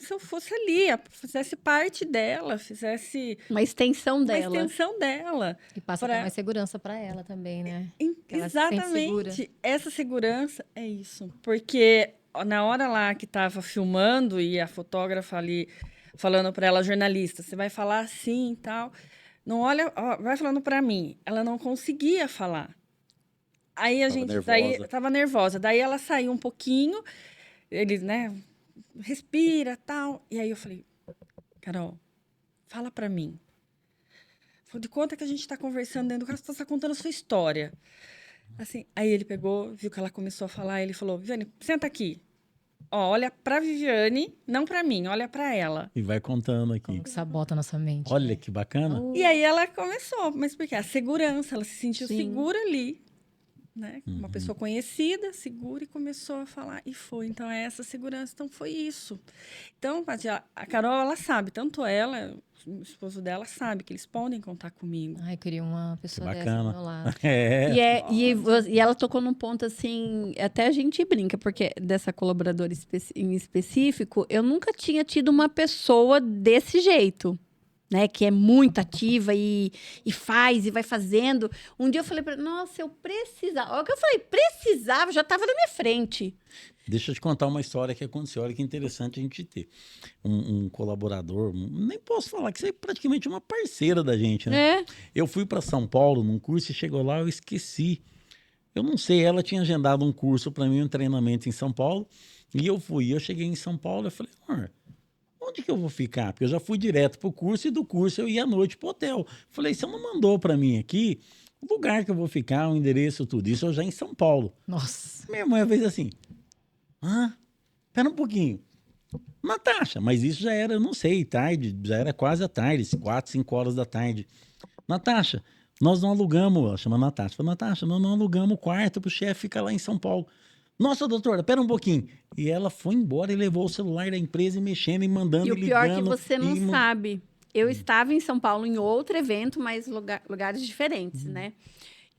eu fosse ali, fizesse parte dela, fizesse Uma extensão uma dela. extensão dela. E passa até mais segurança para ela também, né? Que ela se sente segura. Exatamente. Essa segurança é isso. Porque na hora lá que estava filmando e a fotógrafa ali falando para ela, jornalista, você vai falar assim e tal. Não olha, ó, vai falando para mim. Ela não conseguia falar. Aí daí tava nervosa. Daí ela saiu um pouquinho, ele, né, respira, tal. E aí eu falei: Carol, fala para mim. De conta que a gente está conversando dentro do carro, você está contando a sua história. Assim, aí ele pegou, viu que ela começou a falar, ele falou: Viviane, senta aqui. Ó, olha pra Viviane, não pra mim, olha pra ela. E vai contando aqui. Como que sabota a nossa mente. Olha que bacana. E aí ela começou, mas por quê? A segurança, ela se sentiu Sim. segura ali, né? Uma pessoa conhecida, segura, e começou a falar, e foi. Então, é essa segurança, então foi isso. Então, a Carol, ela sabe, tanto ela, o esposo dela, sabe que eles podem contar comigo. Ai, eu queria uma pessoa Que dessa do bacana. meu lado. E ela tocou num ponto assim, até a gente brinca, porque dessa colaboradora em específico, eu nunca tinha tido uma pessoa desse jeito, né? Que é muito ativa e faz e vai fazendo. Um dia eu falei pra ela, nossa, eu precisava. Olha o que eu falei, precisava, já estava na minha frente. Deixa eu te contar uma história que aconteceu. Olha que interessante a gente ter um colaborador. Nem posso falar que você é praticamente uma parceira da gente, né? É. Eu fui para São Paulo num curso e chegou lá, eu esqueci. Eu não sei, ela tinha agendado um curso para mim, um treinamento em São Paulo, e eu fui. Eu cheguei em São Paulo, eu falei, amor, onde que eu vou ficar? Porque eu já fui direto pro curso e do curso eu ia à noite pro hotel. Falei, você não mandou para mim aqui o lugar que eu vou ficar, o endereço, tudo isso, eu já em São Paulo. Nossa. Minha irmã fez assim, pera um pouquinho. Natasha, mas isso já era, eu não sei, tarde, já era quase a tarde, 4, 5 horas da tarde. Natasha, nós não alugamos, ela chama Natasha, falei, Natasha, nós não alugamos o quarto pro chefe ficar lá em São Paulo. Nossa, doutora, pera um pouquinho. E ela foi embora e levou o celular da empresa e mexendo e mandando E e o pior é que ligando. você não sabe. Eu estava em São Paulo em outro evento, mas lugares diferentes, né?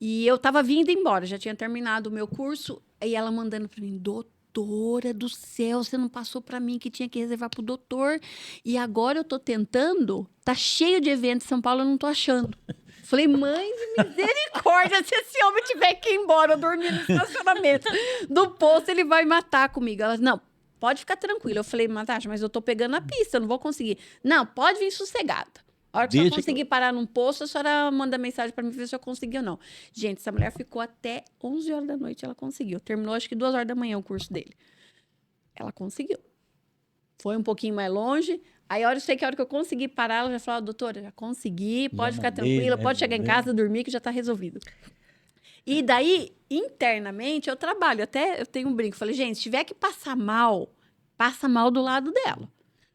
E eu estava vindo embora, já tinha terminado o meu curso, e ela mandando para mim, doutora do céu, você não passou para mim que tinha que reservar pro doutor, e agora eu tô tentando, tá cheio de eventos em São Paulo, eu não tô achando. Falei, mãe de misericórdia, se esse homem tiver que ir embora, eu dormir no estacionamento do posto, ele vai matar comigo. Ela, não, pode ficar tranquila. Eu falei, Natasha, mas eu tô pegando a pista, eu não vou conseguir. Não, pode vir sossegada. A hora que eu conseguir parar num posto, a senhora manda mensagem para mim ver se eu consegui ou não. Gente, essa mulher ficou até 11 horas da noite, ela conseguiu. Terminou, acho que 2 horas da manhã o curso dele. Ela conseguiu. Foi um pouquinho mais longe. Aí, eu sei que a hora que eu consegui parar, ela já falou, doutora, já consegui, pode ficar tranquila, pode chegar em casa, dormir, que já tá resolvido. E daí, internamente, eu trabalho. Até eu tenho um brinco. Falei, gente, se tiver que passar mal, passa mal do lado dela.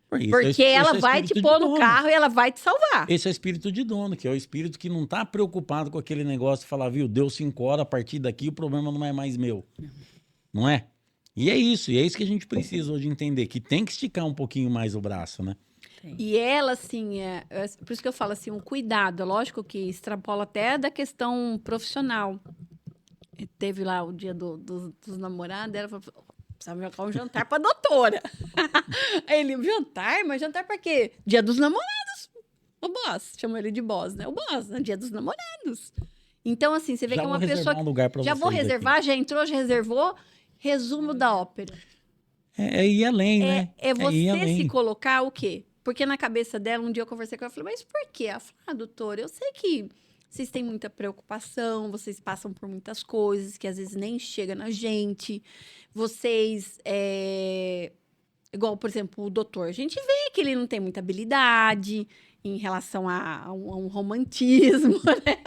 Porque ela vai te pôr no carro e ela vai te salvar. Esse é o espírito de dono, que é o espírito que não tá preocupado com aquele negócio de falar, viu, deu 5 horas, a partir daqui o problema não é mais meu. Não é? E é isso que a gente precisa hoje entender, que tem que esticar um pouquinho mais o braço, né? E ela, assim, por isso que eu falo assim, um cuidado, lógico que extrapola até da questão profissional. E teve lá o dia dos namorados, ela falou, precisava marcar um jantar pra doutora. Aí ele, jantar? Mas jantar pra quê? Dia dos namorados. O boss, chamou ele de boss, né? O boss, né? Dia dos namorados. Então, assim, você vê Já que é uma vou pessoa... reservar um lugar pra já vou vocês reservar, aqui. já entrou, já reservou. Resumo da ópera. É ir além, né? É ir você além. se colocar o quê? Porque na cabeça dela, um dia eu conversei com ela, eu falei, mas por quê? Ela falou, doutora, eu sei que vocês têm muita preocupação, vocês passam por muitas coisas que às vezes nem chega na gente. Vocês, igual, por exemplo, o doutor, a gente vê que ele não tem muita habilidade em relação a um romantismo, né?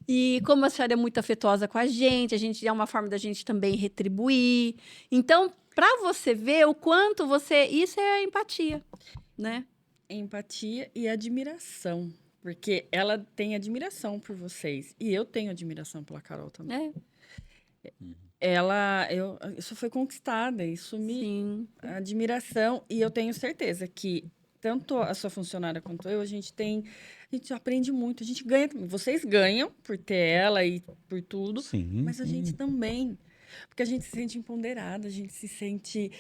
E como a senhora é muito afetuosa com a gente é uma forma da gente também retribuir. Então, para você ver o quanto você... Isso é a empatia, né? Empatia e admiração. Porque ela tem admiração por vocês. E eu tenho admiração pela Carol também. Isso foi conquistada, isso me Sim. admiração, e eu tenho certeza que tanto a sua funcionária quanto eu, a gente aprende muito, a gente ganha também. Vocês ganham por ter ela e por tudo, Sim, mas a gente também, porque a gente se sente empoderada, a gente se sente,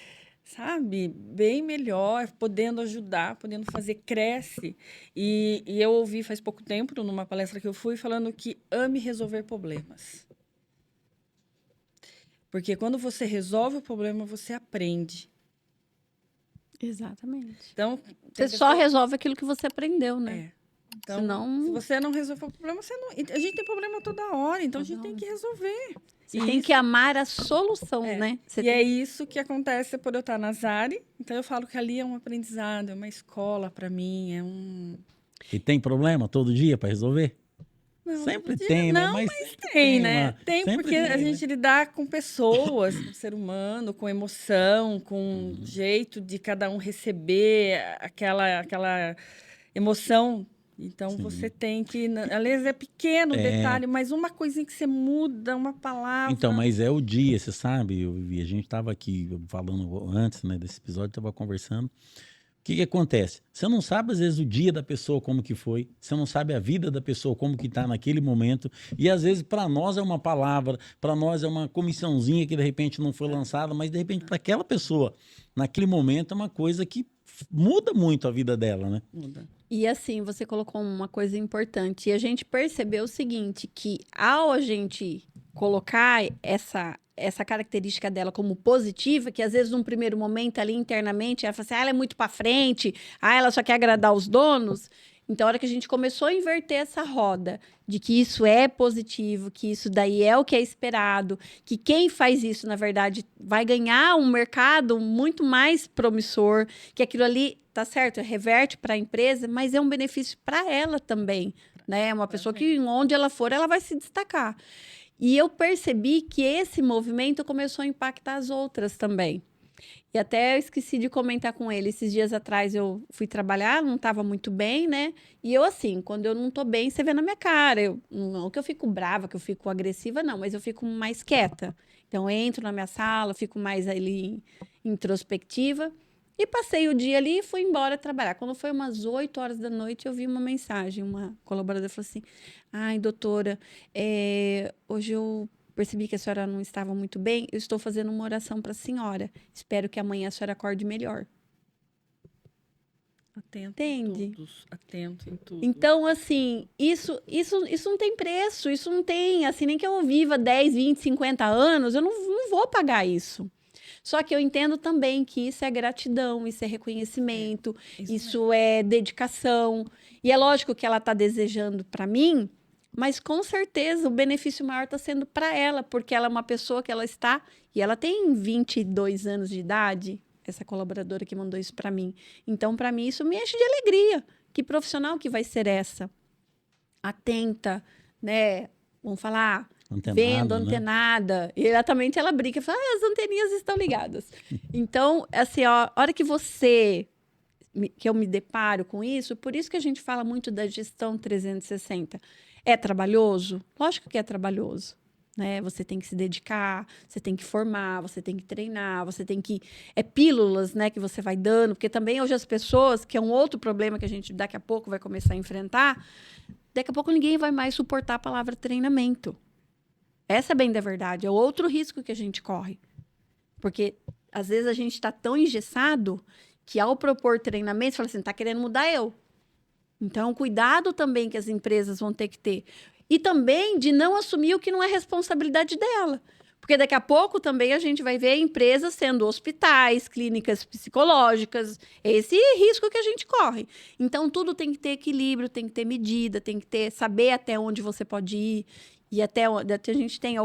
sabe, bem melhor, podendo ajudar, podendo fazer, cresce. E eu ouvi faz pouco tempo, numa palestra que eu fui, falando que ame resolver problemas. Porque quando você resolve o problema, você aprende. Exatamente. Então, Você só resolve aquilo que você aprendeu, né? Então, Senão... se você não resolver o problema, você não... A gente tem problema toda hora, então a gente tem que resolver. Você tem que amar a solução, né? É isso que acontece por eu estar na Zari. Então, eu falo que ali é um aprendizado, é uma escola para mim, é um... E tem problema todo dia para resolver? Não, Sempre tem, né? não, Mas mas sempre tem, né? uma- Tem, sempre porque a tem, né? gente lidar com pessoas, com ser humano, com emoção, com jeito de cada um receber aquela emoção. Então, você tem que... Às vezes é pequeno o detalhe, mas uma coisinha que você muda, uma palavra... Então, mas é o dia, você sabe? A gente estava aqui falando antes, né, desse episódio, estava conversando. O que acontece? Você não sabe, às vezes, o dia da pessoa, como que foi. Você não sabe a vida da pessoa, como que está naquele momento. E, às vezes, para nós é uma palavra, para nós é uma comissãozinha que, de repente, não foi lançada, mas, de repente, para aquela pessoa, naquele momento, é uma coisa que muda muito a vida dela, né? Muda. E assim, você colocou uma coisa importante. E a gente percebeu o seguinte, que ao a gente colocar essa característica dela como positiva, que às vezes num primeiro momento ali internamente, ela fala assim, ela é muito para frente, ela só quer agradar os donos. Então, a hora que a gente começou a inverter essa roda, de que isso é positivo, que isso daí é o que é esperado, que quem faz isso, na verdade, vai ganhar um mercado muito mais promissor, que aquilo ali, tá certo, reverte para a empresa, mas é um benefício para ela também, né? Uma pessoa que, onde ela for, ela vai se destacar. E eu percebi que esse movimento começou a impactar as outras também. E até eu esqueci de comentar com ele. Esses dias atrás eu fui trabalhar, não estava muito bem, né? E eu, assim, quando eu não tô bem, você vê na minha cara. Não que eu fico brava, que eu fico agressiva, não, mas eu fico mais quieta. Então, eu entro na minha sala, fico mais ali introspectiva. E passei o dia ali e fui embora trabalhar. Quando foi umas 8 horas da noite, eu vi uma mensagem. Uma colaboradora falou assim: ai, doutora, hoje eu percebi que a senhora não estava muito bem, eu estou fazendo uma oração para a senhora. Espero que amanhã a senhora acorde melhor. Atento Entende? em todos, atento em tudo. Então, assim, isso não tem preço, isso não tem, assim, nem que eu viva 10, 20, 50 anos, eu não vou pagar isso. Só que eu entendo também que isso é gratidão, isso é reconhecimento, isso é dedicação. E é lógico que ela está desejando para mim, mas com certeza o benefício maior está sendo para ela, porque ela é uma pessoa que ela está, e ela tem 22 anos de idade, essa colaboradora que mandou isso para mim. Então, para mim, isso me enche de alegria. Que profissional que vai ser essa? Atenta, né? Vamos falar, vendo, antenada. E exatamente ela brinca e fala, as anteninhas estão ligadas. Então, assim, ó, a hora que eu me deparo com isso, por isso que a gente fala muito da gestão 360. É trabalhoso? Lógico que é trabalhoso. Né? Você tem que se dedicar, você tem que formar, você tem que treinar, você tem que... É pílulas, né, que você vai dando, porque também hoje as pessoas, que é um outro problema que a gente daqui a pouco vai começar a enfrentar, daqui a pouco ninguém vai mais suportar a palavra treinamento. Essa é bem da verdade, é outro risco que a gente corre. Porque, às vezes, a gente está tão engessado que, ao propor treinamento, você fala assim, está querendo mudar eu. Então, cuidado também que as empresas vão ter que ter. E também de não assumir o que não é responsabilidade dela. Porque daqui a pouco também a gente vai ver empresas sendo hospitais, clínicas psicológicas. Esse risco que a gente corre. Então, tudo tem que ter equilíbrio, tem que ter medida, tem que ter, saber até onde você pode ir. E até a gente tem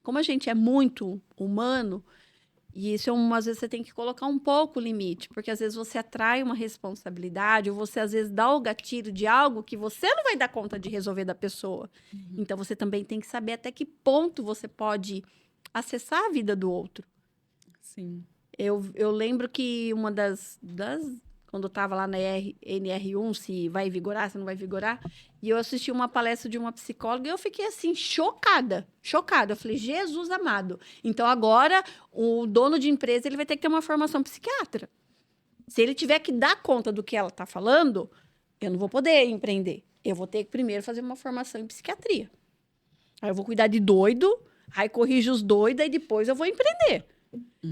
como a gente é muito humano, e isso às vezes você tem que colocar um pouco o limite, porque às vezes você atrai uma responsabilidade, ou você às vezes dá o gatilho de algo que você não vai dar conta de resolver da pessoa. Então você também tem que saber até que ponto você pode acessar a vida do outro. Sim. Eu lembro que uma das quando estava lá na NR1, se vai vigorar, se não vai vigorar. E eu assisti uma palestra de uma psicóloga e eu fiquei assim, chocada. Eu falei, Jesus amado. Então agora o dono de empresa ele vai ter que ter uma formação psiquiatra. Se ele tiver que dar conta do que ela está falando, eu não vou poder empreender. Eu vou ter que primeiro fazer uma formação em psiquiatria. Aí eu vou cuidar de doido, aí corrijo os doidos, aí depois eu vou empreender.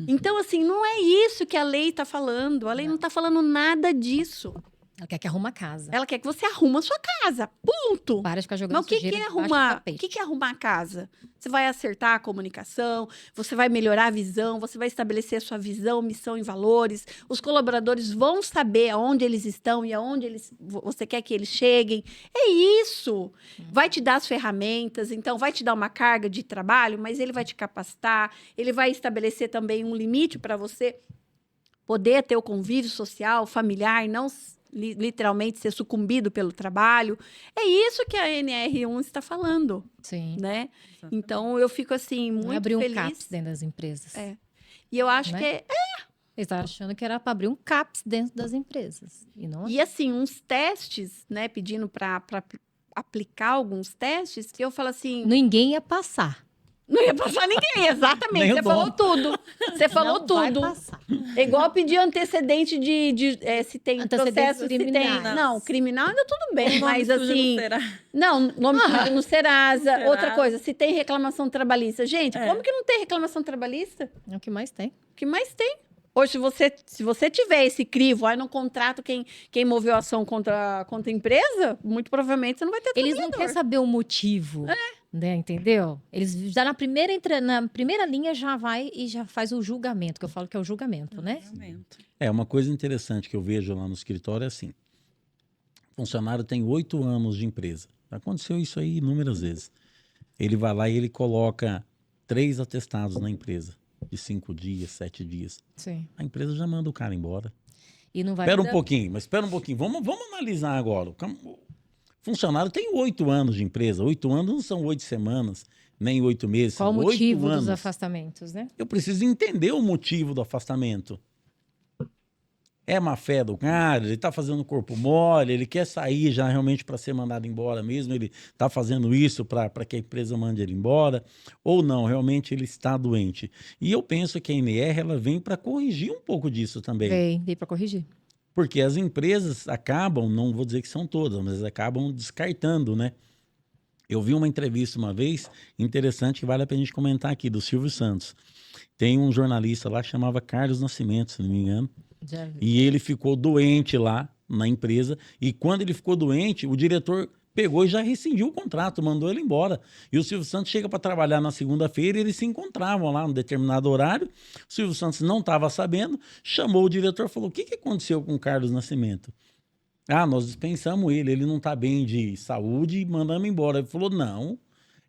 Então, assim, não é isso que a lei está falando. A lei não está falando nada disso. Ela quer que arruma a casa. Ela quer que você arruma a sua casa. Ponto. Para de ficar jogando Mas o que sujeira é debaixo do arrumar? O tapete. que é arrumar a casa? Você vai acertar a comunicação, você vai melhorar a visão, você vai estabelecer a sua visão, missão e valores. Os colaboradores vão saber aonde eles estão e aonde você quer que eles cheguem. É isso. Vai te dar as ferramentas, então vai te dar uma carga de trabalho, mas ele vai te capacitar, ele vai estabelecer também um limite para você poder ter o convívio social, familiar, não literalmente ser sucumbido pelo trabalho. É isso que a NR1 está falando, Sim. né? Então, eu fico, assim, Não muito abrir um feliz. CAPS dentro das empresas. É. E eu acho Né? que... Eles estavam achando que era para abrir um CAPS dentro das empresas. E não é. E, assim, uns testes, né? Pedindo para aplicar alguns testes, que eu falo assim... Ninguém ia passar. Não ia passar ninguém, exatamente. Nem o Você dono. falou tudo. Você falou Não tudo. vai passar. É igual pedir antecedente se tem Antecedentes processo, se tem... criminais. Não, criminal ainda tudo bem, mas Nome sujo assim... não será. Não, nome sujo no Serasa. Serasa. Outra coisa, se tem reclamação trabalhista. Gente, É. como que não tem reclamação trabalhista? É o que mais tem. O que mais tem? Hoje, se você tiver esse crivo, aí no contrato, quem moveu a ação contra a empresa, muito provavelmente você não vai ter Eles não trabalhador. querem saber o motivo. Né, entendeu? Eles já na primeira linha já vai e já faz o julgamento, que eu falo que é o julgamento, né? Realmente. Uma coisa interessante que eu vejo lá no escritório é assim, o funcionário tem 8 anos de empresa. Aconteceu isso aí inúmeras vezes. Ele vai lá e ele coloca 3 atestados na empresa, de 5 dias, 7 dias. Sim. A empresa já manda o cara embora. E não vai Espera um dar- pouquinho, mas espera um pouquinho. Vamos analisar agora. O funcionário tem 8 anos de empresa. 8 anos não são 8 semanas, nem 8 meses. Qual o são 8 motivo dos anos. afastamentos, né? Eu preciso entender o motivo do afastamento. É má fé do cara, ele está fazendo corpo mole, ele quer sair já realmente para ser mandado embora mesmo, ele está fazendo isso para que a empresa mande ele embora, ou não, realmente ele está doente. E eu penso que a NR ela vem para corrigir um pouco disso também. Veio para corrigir. Porque as empresas acabam, não vou dizer que são todas, mas acabam descartando, né? Eu vi uma entrevista uma vez, interessante, que vale a pena a gente comentar aqui, do Silvio Santos. Tem um jornalista lá que chamava Carlos Nascimento, se não me engano, Já vi. e ele ficou doente lá na empresa, e quando ele ficou doente, o diretor pegou e já rescindiu o contrato, mandou ele embora. E o Silvio Santos chega para trabalhar na segunda-feira e eles se encontravam lá num determinado horário. O Silvio Santos não estava sabendo, chamou o diretor e falou: o que aconteceu com o Carlos Nascimento? Ah, nós dispensamos ele não está bem de saúde e mandamos embora. Ele falou: não,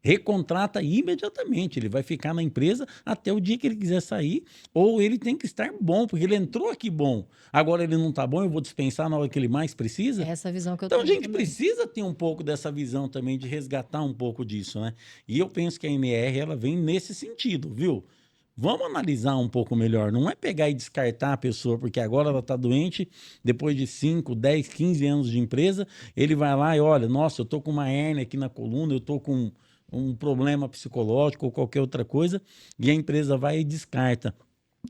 recontrata imediatamente, ele vai ficar na empresa até o dia que ele quiser sair, ou ele tem que estar bom, porque ele entrou aqui bom. Agora ele não está bom, eu vou dispensar na hora que ele mais precisa? É essa visão que eu Então a tenho gente também. precisa ter um pouco dessa visão também, de resgatar um pouco disso, né? E eu penso que a MR, ela vem nesse sentido, viu? Vamos analisar um pouco melhor. Não é pegar e descartar a pessoa, porque agora ela está doente, depois de 5, 10, 15 anos de empresa, ele vai lá e olha, nossa, eu estou com uma hérnia aqui na coluna, eu estou com um problema psicológico ou qualquer outra coisa, e a empresa vai e descarta.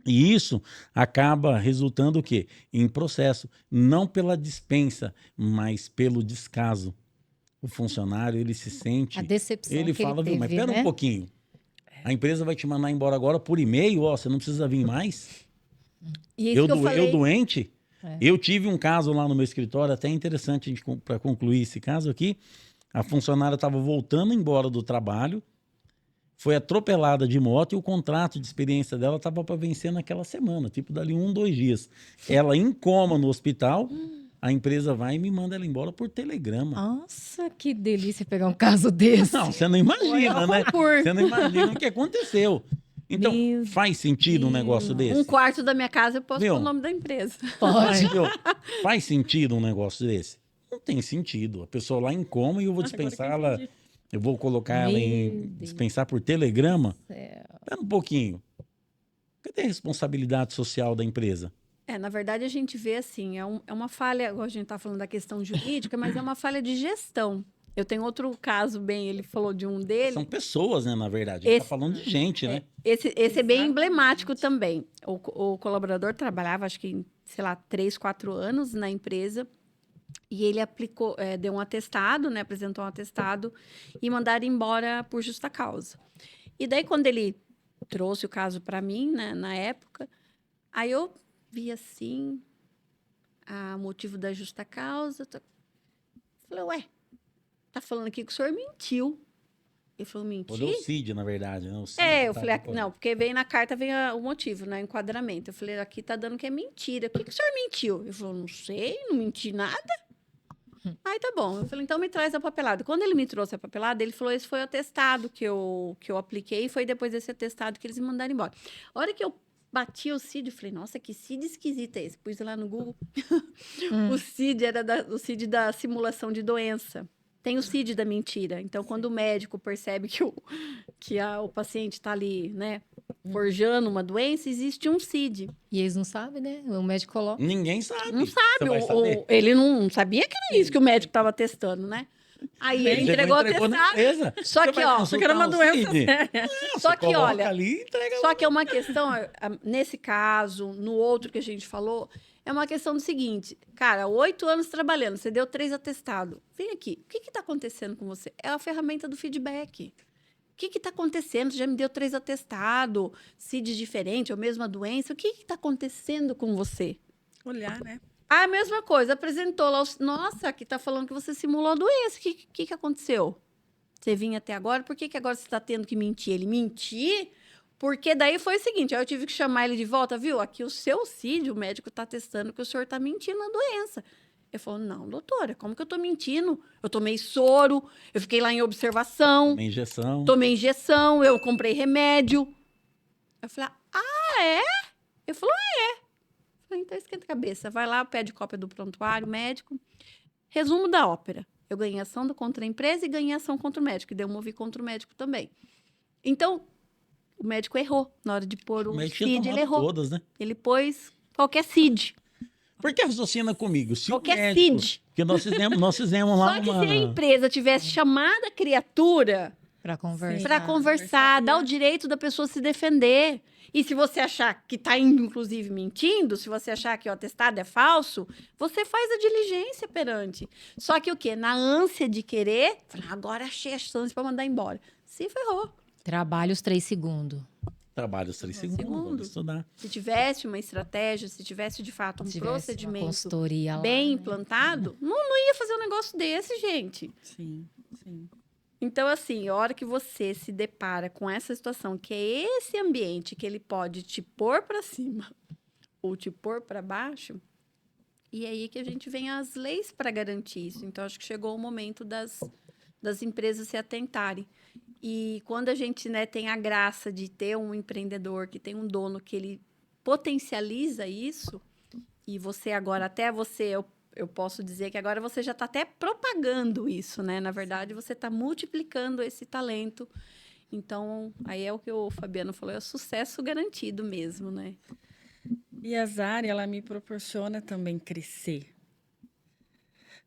E isso acaba resultando o quê? Em processo, não pela dispensa, mas pelo descaso. O funcionário, ele se sente... A decepção Ele que fala, ele viu, mas teve, espera né? um pouquinho. A empresa vai te mandar embora agora por e-mail, ó, você não precisa vir mais. E isso que eu falei... Eu doente, É. eu tive um caso lá no meu escritório, até interessante para concluir esse caso aqui. A funcionária estava voltando embora do trabalho, foi atropelada de moto e o contrato de experiência dela estava para vencer naquela semana, tipo dali 1, 2 dias. Ela em coma no hospital, a empresa vai e me manda ela embora por telegrama. Nossa, que delícia pegar um caso desse. Não, você não imagina, né? Você não imagina o que aconteceu. Então, Meu faz sentido um negócio desse? 1/4 da minha casa eu posso Meu. pôr o nome da empresa. Pode. Entendeu? Faz sentido um negócio desse? Não tem sentido. A pessoa lá em coma e eu vou dispensar ela, eu vou colocar ela em Meu Deus. dispensar por telegrama. Céu. Espera um pouquinho. Cadê a responsabilidade social da empresa? Na verdade, a gente vê assim, é uma falha, igual a gente está falando da questão jurídica, mas é uma falha de gestão. Eu tenho outro caso, ele falou de um dele. São pessoas, né, na verdade. A gente tá Esse- falando de gente, né? Esse é bem Exatamente. emblemático também. O colaborador trabalhava, acho que, sei lá, 3, 4 anos na empresa. E ele aplicou, deu um atestado, né? Apresentou um atestado e mandaram embora por justa causa. E daí, quando ele trouxe o caso para mim, né, na época, aí eu vi assim, o motivo da justa causa. Falei, ué, tá falando aqui que o senhor mentiu. Ele falou, Olhou mentir? o Cid, na verdade, né? O Cid Eu tá falei, depois. não, porque vem na carta, vem o motivo, né? Enquadramento. Eu falei, aqui tá dando que é mentira. O que o senhor mentiu? Ele falou, não sei, não menti nada. Aí tá bom. Eu falei, então me traz a papelada. Quando ele me trouxe a papelada, ele falou, esse foi o atestado que eu apliquei, e foi depois desse atestado que eles me mandaram embora. A hora que eu bati o CID, eu falei, nossa, que CID esquisito é esse? Pus lá no Google. O CID era o CID da simulação de doença. Tem o CID da mentira. Então, quando o médico percebe que o paciente está ali, né, forjando uma doença, existe um CID. E eles não sabem, né? O médico coloca. Ninguém sabe. Não Você sabe, vai saber. ele não sabia que era isso que o médico estava testando, né? Aí ele entregou o na atestado. empresa. Só Você que, vai ó, consultar que era uma o doença Cid? séria. Só Você que, coloca olha, ali e entrega Só que é uma questão, nesse caso, no outro que a gente falou, é uma questão do seguinte, cara, 8 anos trabalhando, você deu 3 atestados. Vem aqui, o que está acontecendo com você? É a ferramenta do feedback. O que está acontecendo? Você já me deu 3 atestados, CID diferente, ou mesma doença. O que está acontecendo com você? Olhar, né? A mesma coisa, apresentou lá, nossa, aqui está falando que você simulou a doença. O que aconteceu? Você vinha até agora, por que agora você está tendo que mentir? Ele mentir, porque daí foi o seguinte, aí eu tive que chamar ele de volta, viu? Aqui o seu CID, o médico está testando que o senhor está mentindo na doença. Ele falou, não, doutora, como que eu estou mentindo? Eu tomei soro, eu fiquei lá em observação, uma injeção. tomei injeção, eu comprei remédio. Eu falei, é? Ele falou, é. Eu falei, então esquenta a cabeça, vai lá, pede cópia do prontuário médico. Resumo da ópera. Eu ganhei ação contra a empresa e ganhei ação contra o médico. E daí eu movi contra o médico também. Então, o médico errou. Na hora de pôr o Mas tinha CID, ele tomado errou. todas, né? Ele pôs qualquer CID. Porque raciocina comigo. Se Qualquer o médico, CID. porque nós fizemos lá Só que uma... se a empresa tivesse chamado a criatura Pra conversar. para conversar, dar o direito da pessoa se defender. E se você achar que está, inclusive, mentindo, se você achar que o atestado é falso, você faz a diligência perante. Só que o quê? Na ânsia de querer, agora achei a chance para mandar embora. Se ferrou. Trabalha os 3 segundos. Trabalho os 3 segundos, vamos estudar. Se tivesse uma estratégia, se tivesse, de fato, um Se tivesse uma procedimento consultoria lá, bem né? implantado, não ia fazer um negócio desse, gente. Sim, sim. Então, assim, a hora que você se depara com essa situação, que é esse ambiente que ele pode te pôr para cima ou te pôr para baixo, e é aí que a gente vem às leis para garantir isso. Então, acho que chegou o momento das empresas se atentarem. E quando a gente, né, tem a graça de ter um empreendedor, que tem um dono que ele potencializa isso, e você agora, até você, eu posso dizer que agora você já está até propagando isso, né? Na verdade, você está multiplicando esse talento. Então, aí é o que o Fabiano falou, é o sucesso garantido mesmo, né? E a Zari, ela me proporciona também crescer.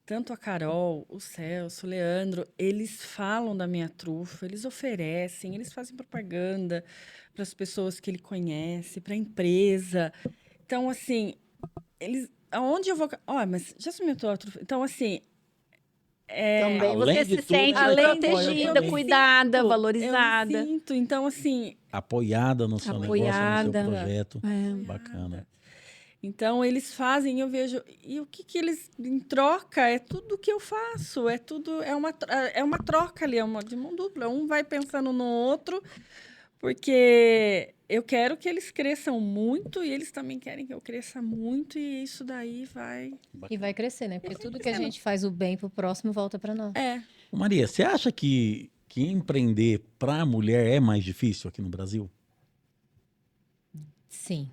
Tanto a Carol, o Celso, o Leandro, eles falam da minha trufa, eles oferecem, eles fazem propaganda para as pessoas que ele conhece, para a empresa. Então, assim, eles... Aonde eu vou... Ó, mas já experimentou a trufa? Então, assim... Também Além você de se tudo, sente ela te apoia protegida, também. cuidada, Eu valorizada. me sinto. Então, assim... Apoiada no seu Apoiada. negócio, no seu projeto. É. Bacana. Então, eles fazem, eu vejo... E o que eles... Em troca, é tudo que eu faço. É tudo... É uma troca ali, de mão dupla. Um vai pensando no outro, porque eu quero que eles cresçam muito e eles também querem que eu cresça muito. E isso daí vai... E vai crescer, né? Porque tudo que a gente faz o bem pro próximo volta pra nós. Ô, Maria, você acha que empreender para a mulher é mais difícil aqui no Brasil? Sim.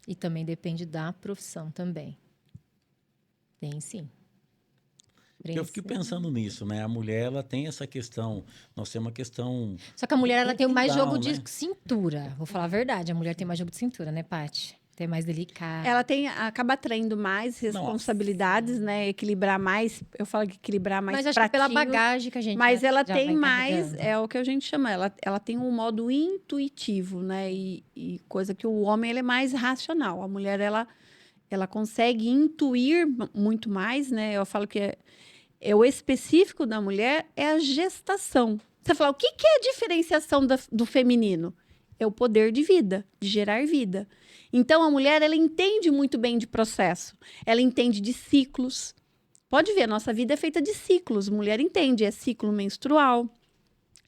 E também depende da profissão também. Tem sim. Eu fiquei pensando nisso, né? A mulher, ela tem essa questão, nós temos uma questão... Só que a mulher, ela tem mais cultural, jogo de né? cintura. Vou falar a verdade, a mulher tem mais jogo de cintura, né, Paty? É mais delicado. Ela acaba atraindo mais responsabilidades, né? Equilibrar mais, eu falo que equilibrar mais Mas acho que pela pratinhos, bagagem que a gente mas ela já tem vai mais, carregando. é o que a gente chama, ela tem um modo intuitivo, né? E coisa que o homem ele é mais racional. A mulher, ela consegue intuir muito mais, né? Eu falo que o específico da mulher é a gestação. Você fala, o que é a diferenciação do feminino? É o poder de vida, de gerar vida. Então, a mulher, ela entende muito bem de processo. Ela entende de ciclos. Pode ver, a nossa vida é feita de ciclos. Mulher entende, é ciclo menstrual,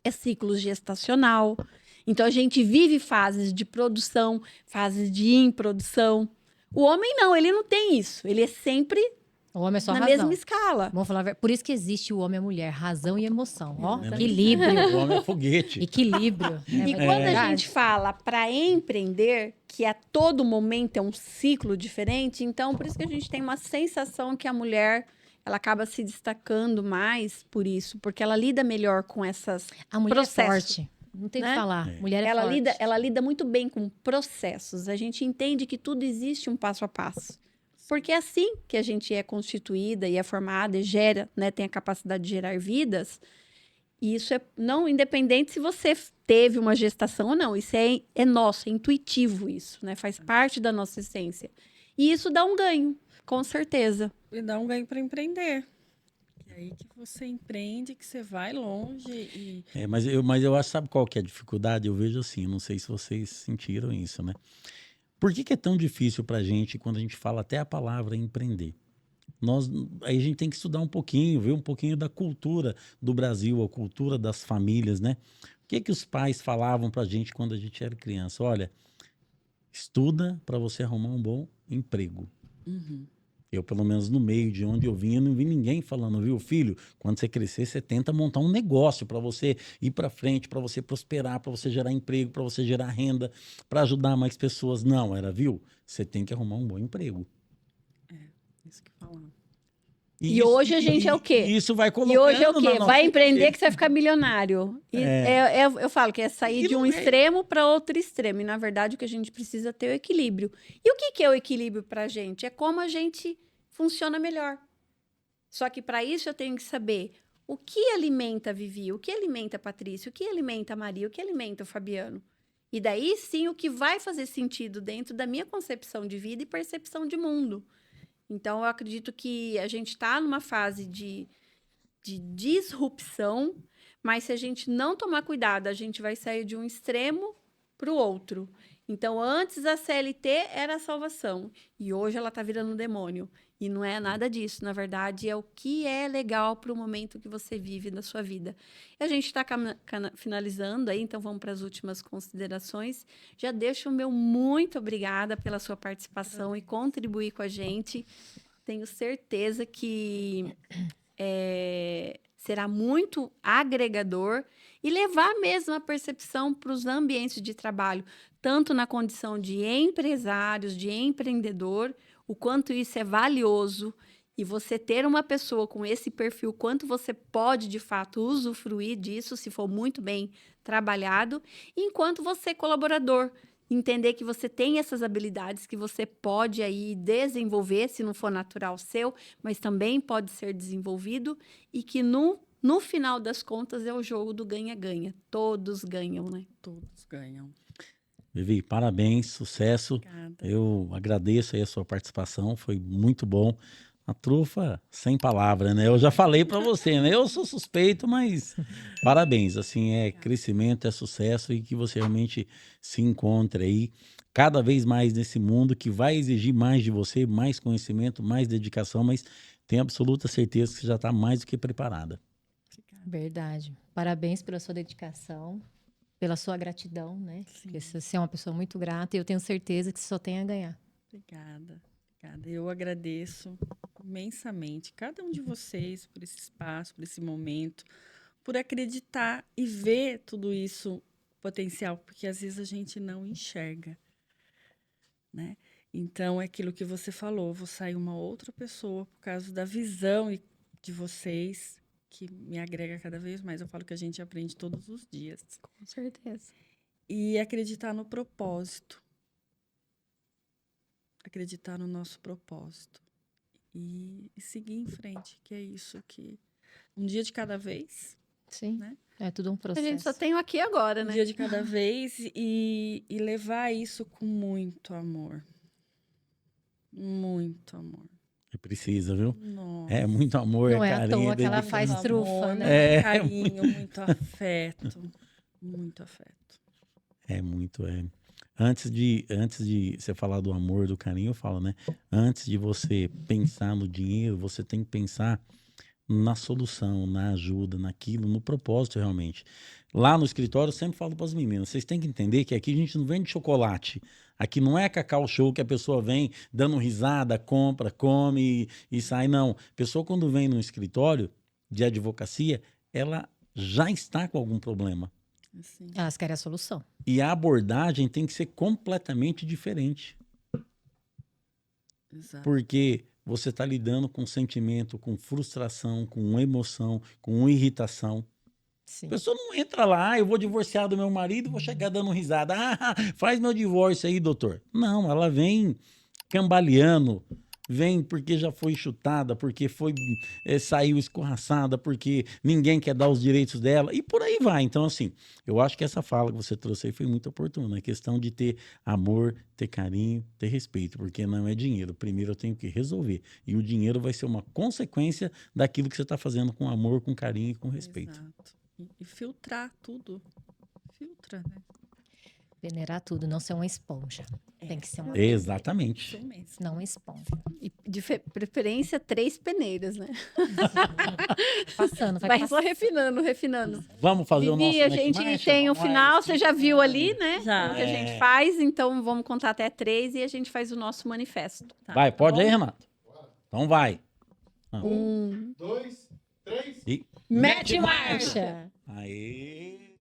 é ciclo gestacional. Então, a gente vive fases de produção, fases de improdução. O homem não, ele não tem isso. Ele é sempre O homem é só na razão. mesma escala. Vamos falar, por isso que existe o homem e a mulher, razão e emoção. Ó, Exatamente. equilíbrio. O homem é foguete. Equilíbrio. E quando a gente fala para empreender, que a todo momento é um ciclo diferente, então por isso que a gente tem uma sensação que a mulher ela acaba se destacando mais por isso, porque ela lida melhor com essas A mulher processos, é forte. Não tem o né? que falar. Mulher é ela forte. lida muito bem com processos. A gente entende que tudo existe um passo a passo. Porque é assim que a gente é constituída e é formada e gera, né, tem a capacidade de gerar vidas. E isso é não independente se você teve uma gestação ou não. Isso é nosso, é intuitivo isso, né? Faz parte da nossa essência. E isso dá um ganho, com certeza. E dá um ganho para empreender. É aí que você empreende, que você vai longe e... Mas eu acho, sabe qual que é a dificuldade? Eu vejo assim, não sei se vocês sentiram isso, né? Por que é tão difícil pra gente quando a gente fala até a palavra empreender? Aí a gente tem que estudar um pouquinho, ver um pouquinho da cultura do Brasil, a cultura das famílias, né? O que os pais falavam pra gente quando a gente era criança? Olha, estuda para você arrumar um bom emprego. Eu, pelo menos no meio de onde eu vinha, não vi ninguém falando, viu, filho, quando você crescer, você tenta montar um negócio para você ir para frente, para você prosperar, para você gerar emprego, para você gerar renda, para ajudar mais pessoas. Não, era, viu? Você tem que arrumar um bom emprego. Isso que falam. E hoje a gente é o quê? Isso vai colocando E hoje é o na quê? nossa Vai empreender cabeça. que você vai ficar milionário. E eu falo que é sair E de um não é. extremo para outro extremo. E, na verdade, o que a gente precisa ter é o equilíbrio. E o que é o equilíbrio para a gente? É como a gente funciona melhor. Só que, para isso, eu tenho que saber o que alimenta a Vivi, o que alimenta a Patrícia, o que alimenta a Maria, o que alimenta o Fabiano. E daí, sim, o que vai fazer sentido dentro da minha concepção de vida e percepção de mundo. Então, eu acredito que a gente está numa fase de disrupção, mas se a gente não tomar cuidado, a gente vai sair de um extremo para o outro. Então, antes a CLT era a salvação e hoje ela está virando um demônio. E não é nada disso, na verdade, é o que é legal para o momento que você vive na sua vida. E a gente está finalizando aí, então vamos para as últimas considerações. Já deixo o meu muito obrigada pela sua participação e contribuir com a gente. Tenho certeza que será muito agregador e levar mesmo a percepção para os ambientes de trabalho, tanto na condição de empresários, de empreendedor, o quanto isso é valioso e você ter uma pessoa com esse perfil, quanto você pode, de fato, usufruir disso, se for muito bem trabalhado, enquanto você, colaborador, entender que você tem essas habilidades que você pode aí desenvolver, se não for natural seu, mas também pode ser desenvolvido e que no final das contas é o jogo do ganha-ganha. Todos ganham, né? Todos ganham. Vivi, parabéns, sucesso. Obrigada. Eu agradeço aí a sua participação, foi muito bom. A trufa sem palavra, né? Eu já falei para você, né? Eu sou suspeito, mas parabéns. Assim, é crescimento, é sucesso e que você realmente se encontre aí cada vez mais nesse mundo que vai exigir mais de você, mais conhecimento, mais dedicação, mas tenho absoluta certeza que você já está mais do que preparada. Verdade. Parabéns pela sua dedicação, pela sua gratidão, né? Sim. Porque você é uma pessoa muito grata e eu tenho certeza que você só tem a ganhar. Obrigada. Eu agradeço imensamente cada um de vocês por esse espaço, por esse momento, por acreditar e ver tudo isso potencial, porque às vezes a gente não enxerga, né? Então, é aquilo que você falou, vou sair uma outra pessoa por causa da visão de vocês, que me agrega cada vez mais. Eu falo que a gente aprende todos os dias. Com certeza. E acreditar no propósito. acreditar no nosso propósito e seguir em frente, que é isso que um dia de cada vez, Sim. né? É tudo um A processo. gente só tem o aqui e agora, Um né? dia de cada vez e levar isso com muito amor. Muito amor. Precisa, viu? Nossa. É muito amor, Não é é à carinho. toa que ela dedicação. faz trufa, Amor, né? muito carinho, muito afeto. Muito afeto. É muito, é. Antes de você falar do amor, do carinho, eu falo, né? Antes de você pensar no dinheiro, você tem que pensar na solução, na ajuda, naquilo, no propósito realmente. Lá no escritório eu sempre falo para as meninas, vocês têm que entender que aqui a gente não vende chocolate. Aqui não é cacau show que a pessoa vem dando risada, compra, come e sai, não. A pessoa quando vem no escritório de advocacia, ela já está com algum problema. Assim. Elas querem a solução. E a abordagem tem que ser completamente diferente. Exato. Porque você está lidando com sentimento, com frustração, com emoção, com irritação. Sim. A pessoa não entra lá, eu vou divorciar do meu marido, vou chegar dando risada. Ah, faz meu divórcio aí, doutor. Não, ela vem cambaleando, vem porque já foi chutada, porque saiu escorraçada, porque ninguém quer dar os direitos dela, e por aí vai. Então, assim, eu acho que essa fala que você trouxe aí foi muito oportuna. A questão de ter amor, ter carinho, ter respeito, porque não é dinheiro. Primeiro eu tenho que resolver. E o dinheiro vai ser uma consequência daquilo que você está fazendo com amor, com carinho e com respeito. Exato. E filtrar tudo. Filtra, né? Venerar tudo, não ser uma esponja. Tem que ser uma... Exatamente. Isso mesmo. Não uma esponja. E de preferência, 3 peneiras, né? Passando, vai Vai passando. só refinando, refinando. Vamos fazer o nosso Vivi, a Mac gente Marcha? tem o Vamos lá, final, esse você já viu ali, né? Já. O que a gente faz, então vamos contar até 3 e a gente faz o nosso manifesto. Tá, Vai, pode bom? aí, Renato? Então vai. 1, 2, 3. E... Mete Marcha! Aê!